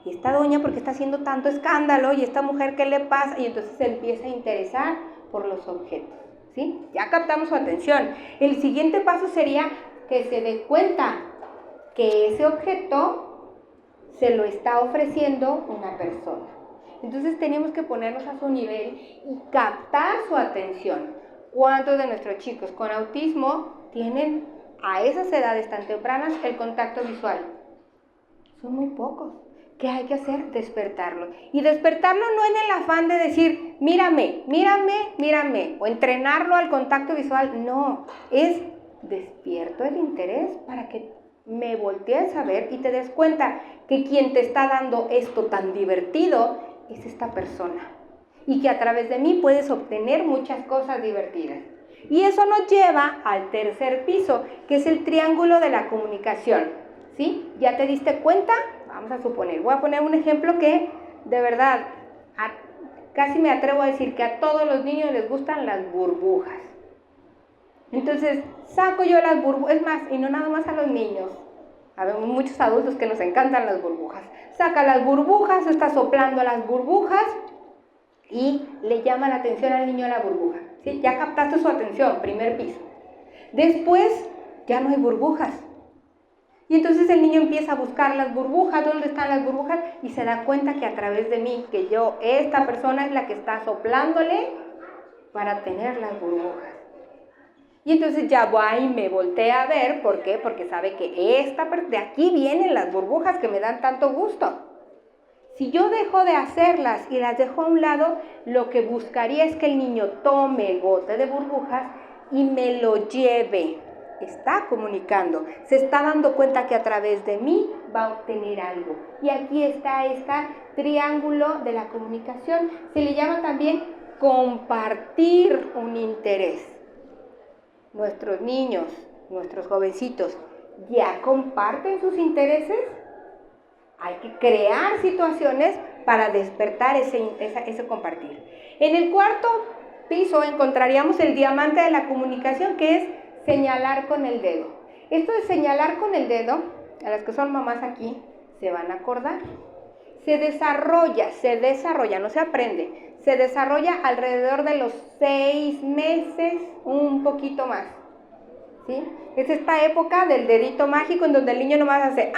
¿y esta doña por qué está haciendo tanto escándalo? ¿Y esta mujer qué le pasa? Y entonces se empieza a interesar por los objetos, ¿sí? Ya captamos su atención. El siguiente paso sería que se dé cuenta que ese objeto se lo está ofreciendo una persona. Entonces tenemos que ponernos a su nivel y captar su atención. ¿Cuántos de nuestros chicos con autismo tienen a esas edades tan tempranas el contacto visual? Son muy pocos. ¿Qué hay que hacer? Despertarlo. Y despertarlo no en el afán de decir, mírame, mírame, mírame, o entrenarlo al contacto visual. No, es despierto el interés para que me voltees a ver y te des cuenta que quien te está dando esto tan divertido es esta persona. Y que a través de mí puedes obtener muchas cosas divertidas. Y eso nos lleva al tercer piso, que es el triángulo de la comunicación, ¿sí? ¿Ya te diste cuenta? Vamos a suponer, voy a poner un ejemplo que de verdad, casi me atrevo a decir que a todos los niños les gustan las burbujas. Entonces, saco yo las burbujas, es más, y no nada más a los niños. Habemos muchos adultos que nos encantan las burbujas. Saca las burbujas, está soplando las burbujas y le llama la atención al niño a la burbuja, ¿sí? Ya captaste su atención, primer piso. Después ya no hay burbujas. Y entonces el niño empieza a buscar las burbujas, ¿dónde están las burbujas? Y se da cuenta que a través de mí, que esta persona es la que está soplándole para tener las burbujas. Y entonces ya va y me voltea a ver, ¿por qué? Porque sabe que de aquí vienen las burbujas que me dan tanto gusto. Si yo dejo de hacerlas y las dejo a un lado, lo que buscaría es que el niño tome el bote de burbujas y me lo lleve. Está comunicando, se está dando cuenta que a través de mí va a obtener algo. Y aquí está este triángulo de la comunicación. Se le llama también compartir un interés. Nuestros niños, nuestros jovencitos, ¿ya comparten sus intereses? Hay que crear situaciones para despertar ese compartir. En el cuarto piso encontraríamos el diamante de la comunicación, que es señalar con el dedo. Esto de señalar con el dedo, a las que son mamás aquí, se van a acordar. Se desarrolla, no se aprende, se desarrolla alrededor de los 6 meses, un poquito más, ¿sí? Es esta época del dedito mágico en donde el niño nomás hace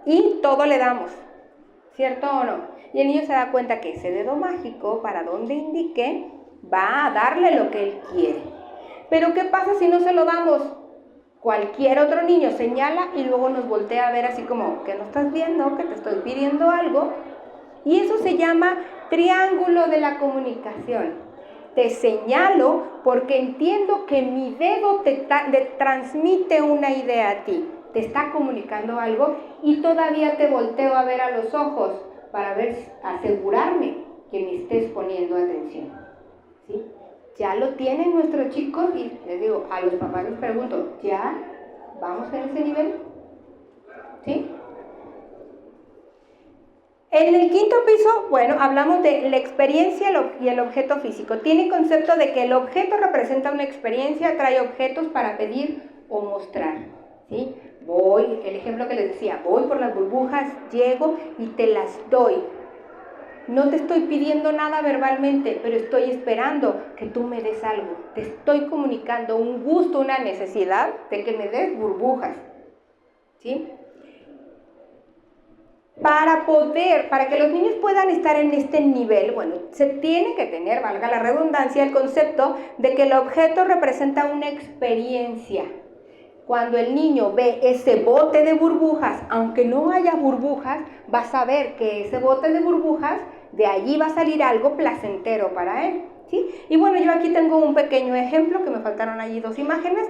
y todo le damos, ¿cierto o no? Y el niño se da cuenta que ese dedo mágico, para donde indique, va a darle lo que él quiere. Pero ¿qué pasa si no se lo damos? Cualquier otro niño señala y luego nos voltea a ver así como, ¿que no estás viendo? ¿Que te estoy pidiendo algo? Y eso se llama triángulo de la comunicación. Te señalo porque entiendo que mi dedo te transmite una idea a ti, te está comunicando algo y todavía te volteo a ver a los ojos para asegurarme que me estés poniendo atención, ¿sí? Ya lo tienen nuestros chicos y les digo, a los papás les pregunto, ¿ya vamos en ese nivel? ¿Sí? En el quinto piso, bueno, hablamos de la experiencia y el objeto físico. Tiene concepto de que el objeto representa una experiencia, trae objetos para pedir o mostrar, ¿sí? El ejemplo que les decía, voy por las burbujas, llego y te las doy. No te estoy pidiendo nada verbalmente, pero estoy esperando que tú me des algo. Te estoy comunicando un gusto, una necesidad de que me des burbujas, ¿sí? Para que los niños puedan estar en este nivel, bueno, se tiene que tener, valga la redundancia, el concepto de que el objeto representa una experiencia. Cuando el niño ve ese bote de burbujas, aunque no haya burbujas, va a saber que ese bote de burbujas, de allí va a salir algo placentero para él, ¿sí? Y bueno, yo aquí tengo un pequeño ejemplo, que me faltaron allí 2 imágenes.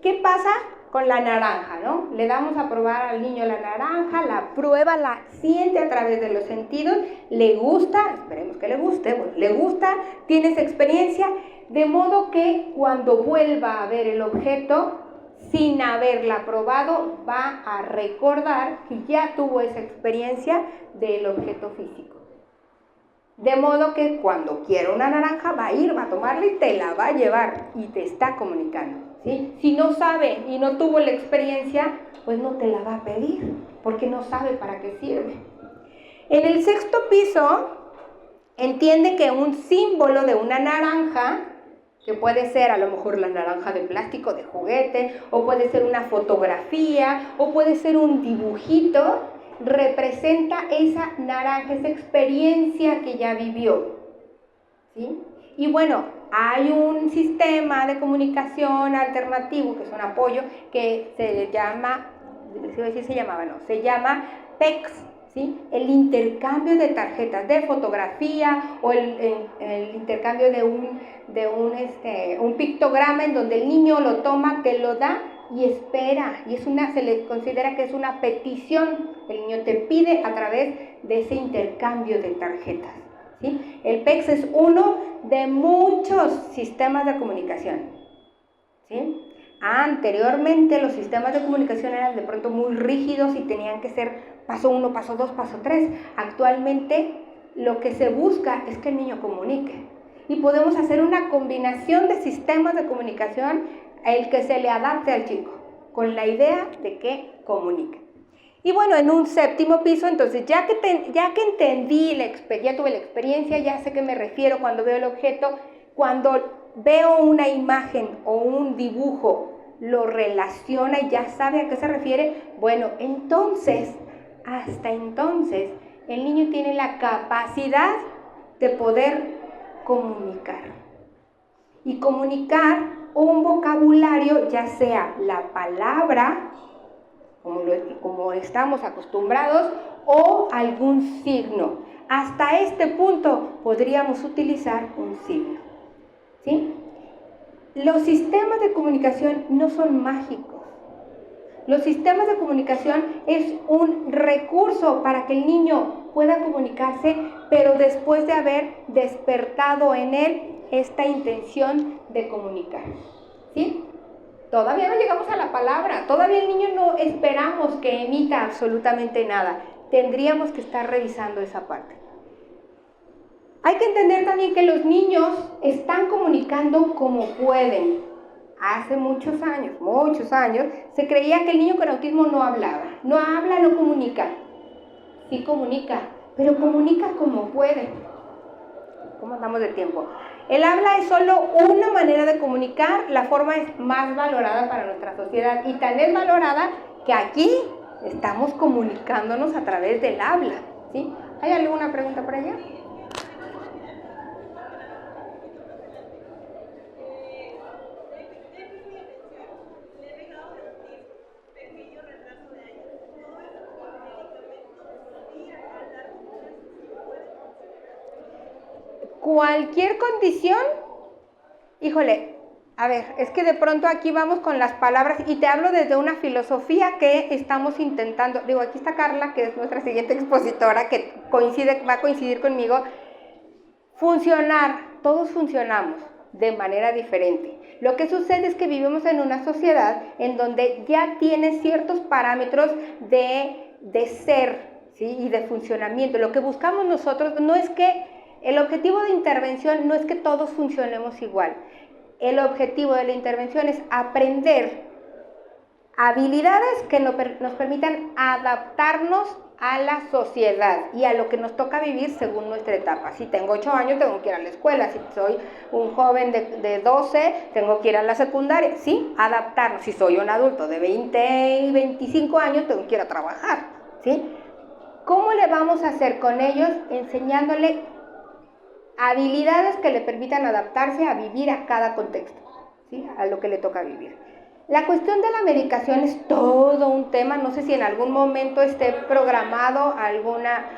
¿Qué pasa con la naranja, no? Le damos a probar al niño la naranja, la prueba, la siente a través de los sentidos, le gusta, esperemos que le guste, bueno, le gusta, tiene esa experiencia, de modo que cuando vuelva a ver el objeto, sin haberla probado, va a recordar que ya tuvo esa experiencia del objeto físico. De modo que cuando quiera una naranja, va a ir, va a tomarla y te la va a llevar y te está comunicando, ¿sí? Si no sabe y no tuvo la experiencia, pues no te la va a pedir, porque no sabe para qué sirve. En el sexto piso, entiende que un símbolo de una naranja, que puede ser a lo mejor la naranja de plástico, de juguete, o puede ser una fotografía, o puede ser un dibujito, representa esa naranja, esa experiencia que ya vivió, ¿sí? Y bueno, hay un sistema de comunicación alternativo, que es un apoyo, que se llama PEX, ¿sí? El intercambio de tarjetas de fotografía o el intercambio de un pictograma en donde el niño lo toma, te lo da y espera, y se le considera que es una petición. El niño te pide a través de ese intercambio de tarjetas, ¿sí? El PEX es uno de muchos sistemas de comunicación, ¿sí? Anteriormente los sistemas de comunicación eran de pronto muy rígidos y tenían que ser paso 1, paso 2, paso 3. Actualmente lo que se busca es que el niño comunique, y podemos hacer una combinación de sistemas de comunicación el que se le adapte al chico, con la idea de que comunique. Y bueno, en un séptimo piso, entonces ya que entendí, ya tuve la experiencia, ya sé qué me refiero cuando veo el objeto, cuando veo una imagen o un dibujo, lo relaciona y ya sabe a qué se refiere, bueno, hasta entonces, el niño tiene la capacidad de poder comunicar. Y comunicar un vocabulario, ya sea la palabra, como estamos acostumbrados, o algún signo. Hasta este punto podríamos utilizar un signo, ¿sí? Los sistemas de comunicación no son mágicos. Los sistemas de comunicación es un recurso para que el niño pueda comunicarse, pero después de haber despertado en él esta intención de comunicar, ¿sí? Todavía no llegamos a la palabra, todavía el niño no esperamos que emita absolutamente nada. tendríamos que estar revisando esa parte. Hay que entender también que los niños están comunicando como pueden. Hace muchos años, se creía que el niño con autismo no hablaba. No habla, no comunica. Sí comunica, pero comunica como puede. ¿Cómo andamos de tiempo? El habla es solo una manera de comunicar, la forma es más valorada para nuestra sociedad y tan es valorada que aquí estamos comunicándonos a través del habla, ¿sí? ¿Hay alguna pregunta por allá? Cualquier condición, híjole, a ver, es que de pronto aquí vamos con las palabras y te hablo desde una filosofía que estamos intentando, digo, aquí está Carla, que es nuestra siguiente expositora, que va a coincidir conmigo, funcionar, todos funcionamos de manera diferente. Lo que sucede es que vivimos en una sociedad en donde ya tiene ciertos parámetros de ser, ¿sí? Y de funcionamiento. Lo que buscamos nosotros no es que el objetivo de intervención no es que todos funcionemos igual. El objetivo de la intervención es aprender habilidades que nos permitan adaptarnos a la sociedad y a lo que nos toca vivir según nuestra etapa. Si tengo 8 años, tengo que ir a la escuela. Si soy un joven de 12, tengo que ir a la secundaria. Sí, adaptarnos. Si soy un adulto de 20 y 25 años, tengo que ir a trabajar. ¿Sí? ¿Cómo le vamos a hacer con ellos? Enseñándole habilidades que le permitan adaptarse a vivir a cada contexto, ¿sí? A lo que le toca vivir. La cuestión de la medicación es todo un tema, no sé si en algún momento esté programado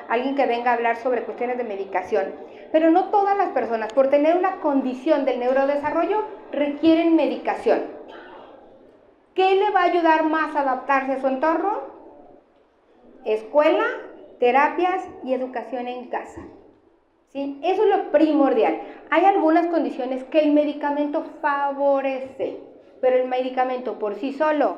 alguien que venga a hablar sobre cuestiones de medicación, pero no todas las personas, por tener una condición del neurodesarrollo, requieren medicación. ¿Qué le va a ayudar más a adaptarse a su entorno? Escuela, terapias y educación en casa. ¿Sí? Eso es lo primordial. Hay algunas condiciones que el medicamento favorece, pero el medicamento por sí solo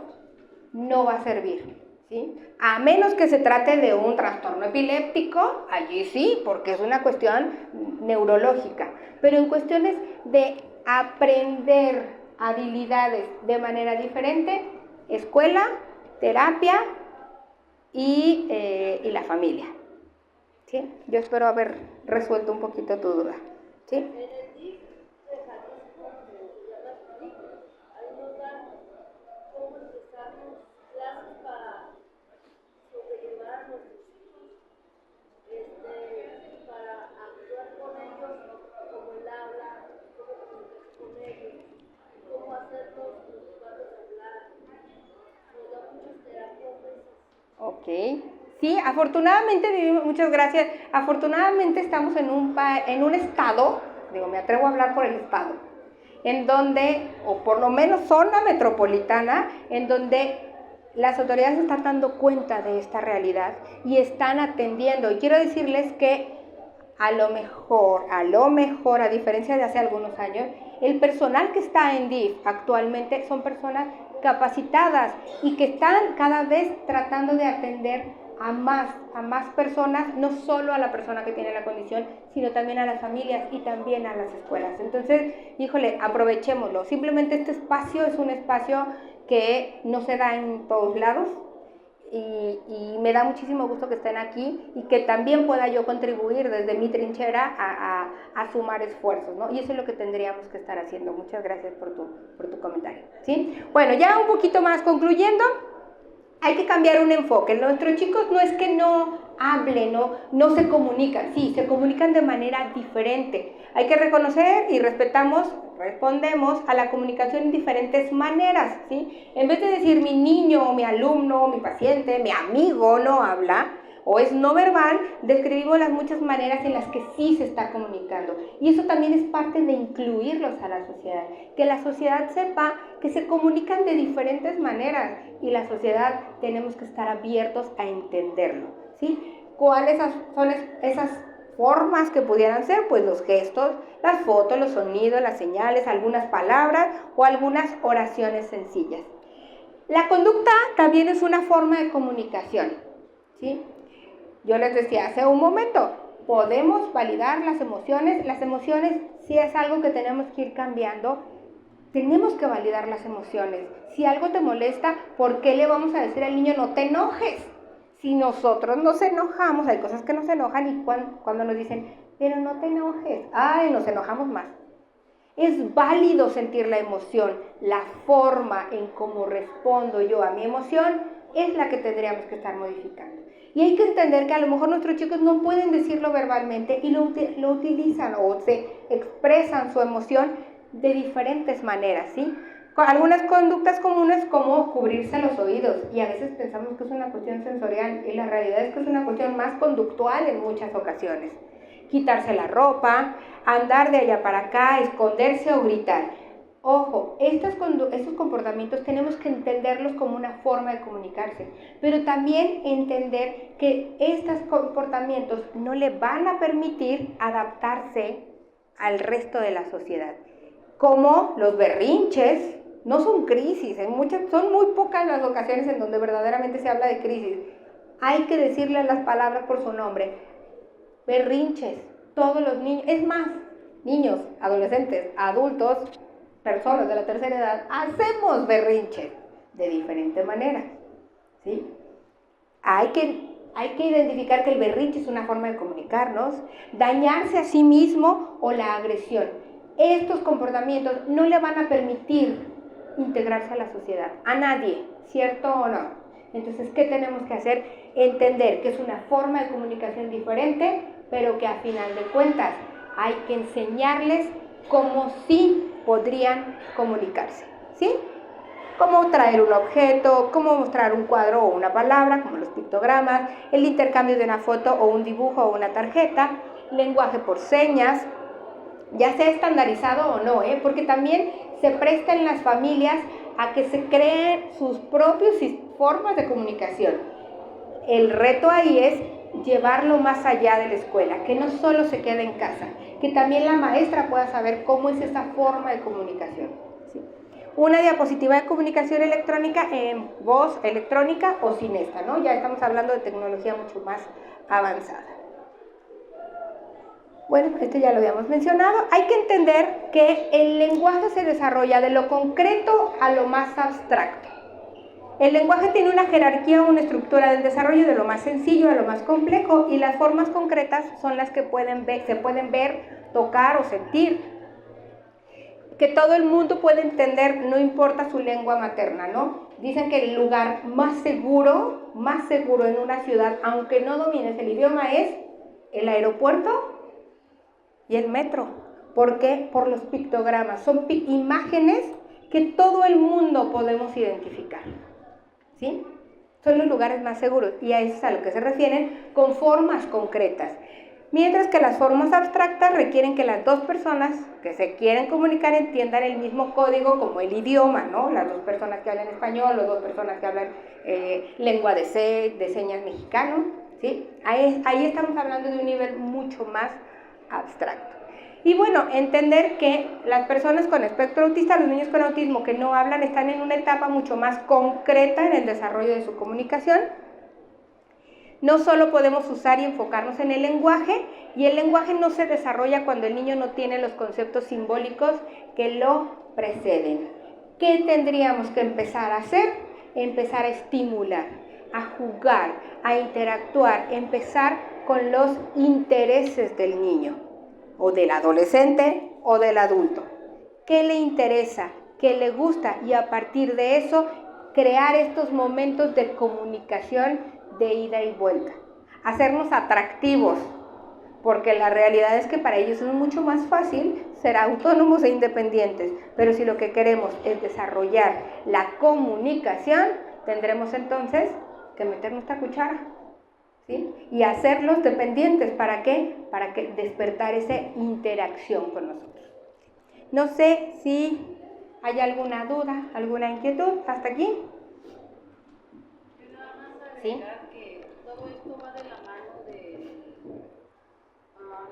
no va a servir, ¿sí? A menos que se trate de un trastorno epiléptico, allí sí, porque es una cuestión neurológica. Pero en cuestiones de aprender habilidades de manera diferente, escuela, terapia y la familia. ¿Sí? Yo espero haber resuelto un poquito tu duda. ¿Sí? En el DIF dejamos como se llama DIF, ahí nos dan cómo empezamos clases para sobrellevar a nuestros hijos, para actuar con ellos, como el habla, cómo comunicarse con ellos, cómo hacerlos educarlos a hablar. Nos da muchas terapias de esas. Ok. Sí, afortunadamente vivimos, muchas gracias, afortunadamente estamos en un estado, digo, me atrevo a hablar por el estado, en donde, o por lo menos zona metropolitana, en donde las autoridades están dando cuenta de esta realidad y están atendiendo. Y quiero decirles que a lo mejor, a diferencia de hace algunos años, el personal que está en DIF actualmente son personas capacitadas y que están cada vez tratando de atender a más personas, no solo a la persona que tiene la condición, sino también a las familias y también a las escuelas. Entonces, híjole, aprovechémoslo. Simplemente este espacio es un espacio que no se da en todos lados y me da muchísimo gusto que estén aquí y que también pueda yo contribuir desde mi trinchera a sumar esfuerzos, ¿no? Y eso es lo que tendríamos que estar haciendo. Muchas gracias por tu comentario, ¿sí? Bueno, ya un poquito más concluyendo. Hay que cambiar un enfoque. Nuestros chicos no es que no hablen, no se comunican. Sí, se comunican de manera diferente. Hay que reconocer y respondemos a la comunicación en diferentes maneras, ¿sí? En vez de decir mi niño, mi alumno, mi paciente, mi amigo no habla, o es no verbal, describimos las muchas maneras en las que sí se está comunicando. Y eso también es parte de incluirlos a la sociedad, que la sociedad sepa que se comunican de diferentes maneras y la sociedad tenemos que estar abiertos a entenderlo, ¿sí? ¿Cuáles son esas formas que pudieran ser? Pues los gestos, las fotos, los sonidos, las señales, algunas palabras o algunas oraciones sencillas. La conducta también es una forma de comunicación, ¿sí? Yo les decía hace un momento, podemos validar las emociones sí es algo que tenemos que ir cambiando, tenemos que validar las emociones. Si algo te molesta, ¿por qué le vamos a decir al niño no te enojes? Si nosotros nos enojamos, hay cosas que nos enojan y cuando nos dicen, pero no te enojes, ay, nos enojamos más. Es válido sentir la emoción, la forma en cómo respondo yo a mi emoción es la que tendríamos que estar modificando. Y hay que entender que a lo mejor nuestros chicos no pueden decirlo verbalmente y lo utilizan o se expresan su emoción de diferentes maneras, ¿sí? Con algunas conductas comunes como cubrirse los oídos y a veces pensamos que es una cuestión sensorial y la realidad es que es una cuestión más conductual en muchas ocasiones. Quitarse la ropa, andar de allá para acá, esconderse o gritar. Ojo, estos comportamientos tenemos que entenderlos como una forma de comunicarse, pero también entender que estos comportamientos no le van a permitir adaptarse al resto de la sociedad. Como los berrinches, no son crisis, son muy pocas las ocasiones en donde verdaderamente se habla de crisis. Hay que decirle las palabras por su nombre. Berrinches, todos los niños, es más, niños, adolescentes, adultos, personas de la tercera edad, hacemos berrinches de diferentes maneras, ¿sí? Hay que identificar que el berrinche es una forma de comunicarnos, dañarse a sí mismo o la agresión. Estos comportamientos no le van a permitir integrarse a la sociedad, a nadie, ¿cierto o no? Entonces, ¿qué tenemos que hacer? Entender que es una forma de comunicación diferente, pero que a final de cuentas hay que enseñarles cómo sí podrían comunicarse, ¿sí? Cómo traer un objeto, cómo mostrar un cuadro o una palabra, como los pictogramas, el intercambio de una foto o un dibujo o una tarjeta, lenguaje por señas, ya sea estandarizado o no, porque también se presta en las familias a que se creen sus propias formas de comunicación. El reto ahí es llevarlo más allá de la escuela, que no solo se quede en casa, que también la maestra pueda saber cómo es esa forma de comunicación. ¿Sí? Una diapositiva de comunicación electrónica en voz electrónica o sin esta, ¿no? Ya estamos hablando de tecnología mucho más avanzada. Bueno, esto ya lo habíamos mencionado. Hay que entender que el lenguaje se desarrolla de lo concreto a lo más abstracto. El lenguaje tiene una jerarquía o una estructura del desarrollo de lo más sencillo a lo más complejo y las formas concretas son las que se pueden ver, tocar o sentir. Que todo el mundo puede entender, no importa su lengua materna, ¿no? Dicen que el lugar más seguro en una ciudad, aunque no domines el idioma, es el aeropuerto y el metro. ¿Por qué? Por los pictogramas. Son imágenes que todo el mundo podemos identificar. ¿Sí? Son los lugares más seguros y a eso es a lo que se refieren con formas concretas. Mientras que las formas abstractas requieren que las dos personas que se quieren comunicar entiendan el mismo código como el idioma, ¿no? Las dos personas que hablan español, las dos personas que hablan lengua de señas mexicano, ¿sí? Ahí estamos hablando de un nivel mucho más abstracto. Y bueno, entender que las personas con espectro autista, los niños con autismo que no hablan, están en una etapa mucho más concreta en el desarrollo de su comunicación. No solo podemos usar y enfocarnos en el lenguaje, y el lenguaje no se desarrolla cuando el niño no tiene los conceptos simbólicos que lo preceden. ¿Qué tendríamos que empezar a hacer? Empezar a estimular, a jugar, a interactuar, empezar con los intereses del niño, o del adolescente, o del adulto. ¿Qué le interesa? ¿Qué le gusta? Y a partir de eso, crear estos momentos de comunicación de ida y vuelta. Hacernos atractivos, porque la realidad es que para ellos es mucho más fácil ser autónomos e independientes. Pero si lo que queremos es desarrollar la comunicación, tendremos entonces que meter nuestra cuchara, ¿sí? Y hacerlos dependientes. ¿Para qué? Para que despertar esa interacción con nosotros. No sé si hay alguna duda, alguna inquietud hasta aquí. Yo nada más agregar ¿Sí? que todo esto va de la mano de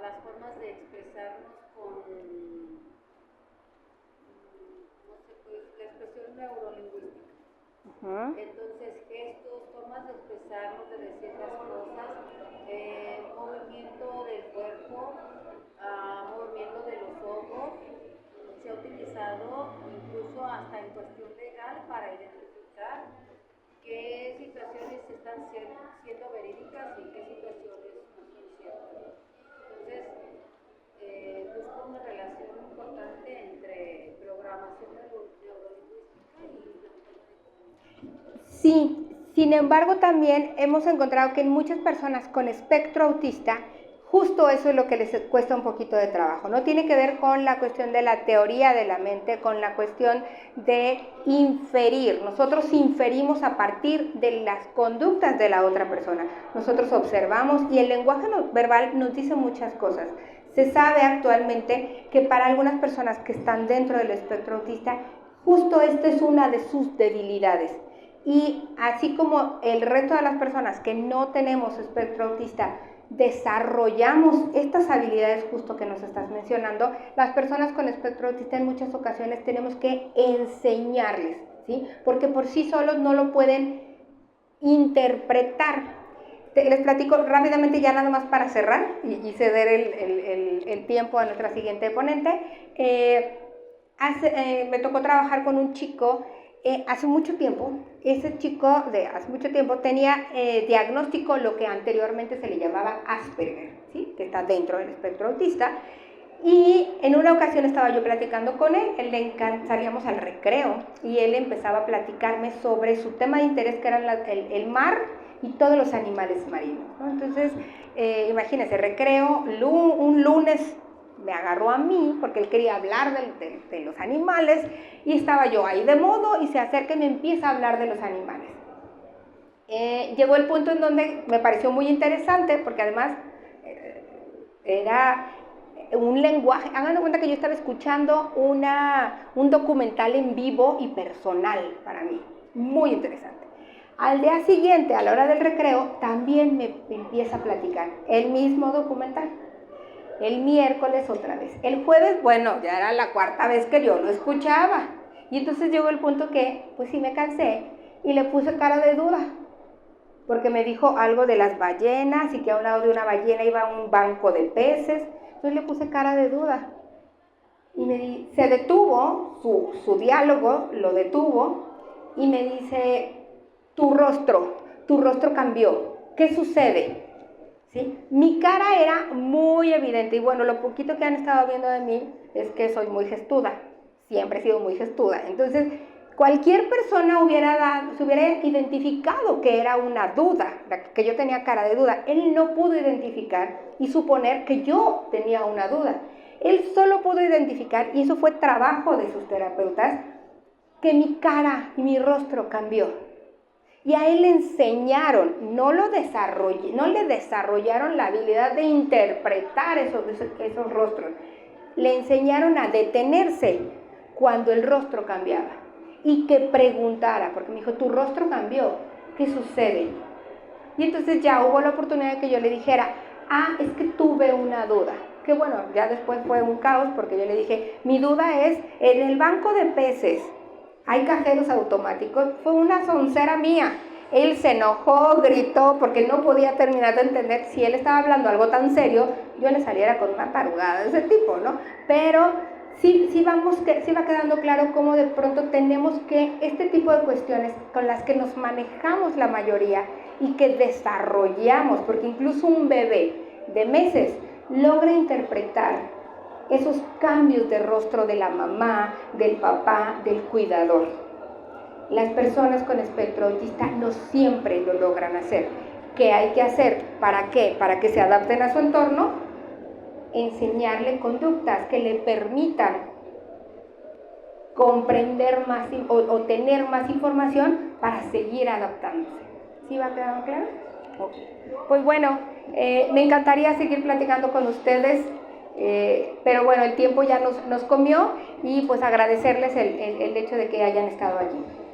las formas de expresarnos con, no sé, pues, la expresión neurolingüística. Entonces, gestos, formas formas de expresarnos, de decir las cosas, movimiento del cuerpo, movimiento de los ojos, se ha utilizado incluso hasta en cuestión legal para identificar qué situaciones están siendo verídicas y qué situaciones no son ciertas. Entonces, busco una relación importante entre programación neurolingüística y la. Sí, sin embargo también hemos encontrado que en muchas personas con espectro autista, justo eso es lo que les cuesta un poquito de trabajo, ¿no? Tiene que ver con la cuestión de la teoría de la mente, con la cuestión de inferir. Nosotros inferimos a partir de las conductas de la otra persona. Nosotros observamos y el lenguaje verbal nos dice muchas cosas. Se sabe actualmente que para algunas personas que están dentro del espectro autista, justo esta es una de sus debilidades. Y así como el resto de las personas que no tenemos espectro autista desarrollamos estas habilidades justo que nos estás mencionando, las personas con espectro autista en muchas ocasiones tenemos que enseñarles, ¿sí? Porque por sí solos no lo pueden interpretar. Les platico rápidamente ya nada más para cerrar y ceder el tiempo a nuestra siguiente ponente. Me tocó trabajar con un chico hace mucho tiempo. Ese chico de hace mucho tiempo tenía diagnóstico lo que anteriormente se le llamaba Asperger, ¿sí? Que está dentro del espectro autista. Y en una ocasión estaba yo platicando con él, salíamos al recreo y él empezaba a platicarme sobre su tema de interés, que era el mar y todos los animales marinos, ¿no? Entonces, imagínense, recreo, un lunes me agarró a mí porque él quería hablar de los animales y estaba yo ahí de modo y se acerca y me empieza a hablar de los animales. Llegó el punto en donde me pareció muy interesante porque además era un lenguaje, hagan de cuenta que yo estaba escuchando un documental en vivo y personal para mí, muy interesante. Al día siguiente, a la hora del recreo, también me empieza a platicar el mismo documental. El miércoles otra vez. El jueves, bueno, ya era la cuarta vez que yo lo escuchaba. Y entonces llegó el punto que, pues sí me cansé y le puse cara de duda. Porque me dijo algo de las ballenas y que a un lado de una ballena iba un banco de peces. Entonces le puse cara de duda. Y se detuvo, su diálogo lo detuvo y me dice, tu rostro cambió. ¿Qué sucede? ¿Sí? Mi cara era muy evidente y bueno, lo poquito que han estado viendo de mí es que soy muy gestuda, siempre he sido muy gestuda. Entonces, cualquier persona se hubiera identificado que era una duda, que yo tenía cara de duda. Él no pudo identificar y suponer que yo tenía una duda. Él solo pudo identificar, y eso fue trabajo de sus terapeutas, que mi cara y mi rostro cambió. Y a él le enseñaron, no le desarrollaron la habilidad de interpretar esos rostros. Le enseñaron a detenerse cuando el rostro cambiaba y que preguntara, porque me dijo, tu rostro cambió, ¿qué sucede? Y entonces ya hubo la oportunidad de que yo le dijera, es que tuve una duda. Que bueno, ya después fue un caos porque yo le dije, mi duda es, en el banco de peces, hay cajeros automáticos. Fue una soncera mía. Él se enojó, gritó, porque no podía terminar de entender si él estaba hablando algo tan serio, yo le saliera con una tarugada de ese tipo, ¿no? Pero sí va quedando claro cómo de pronto tenemos que este tipo de cuestiones con las que nos manejamos la mayoría y que desarrollamos, porque incluso un bebé de meses logra interpretar esos cambios de rostro de la mamá, del papá, del cuidador. Las personas con espectro autista no siempre lo logran hacer. ¿Qué hay que hacer? ¿Para qué? Para que se adapten a su entorno, enseñarle conductas que le permitan comprender más o tener más información para seguir adaptándose. ¿Sí va quedando claro? Okay. Pues bueno, me encantaría seguir platicando con ustedes. Pero bueno, el tiempo ya nos comió y pues agradecerles el hecho de que hayan estado allí.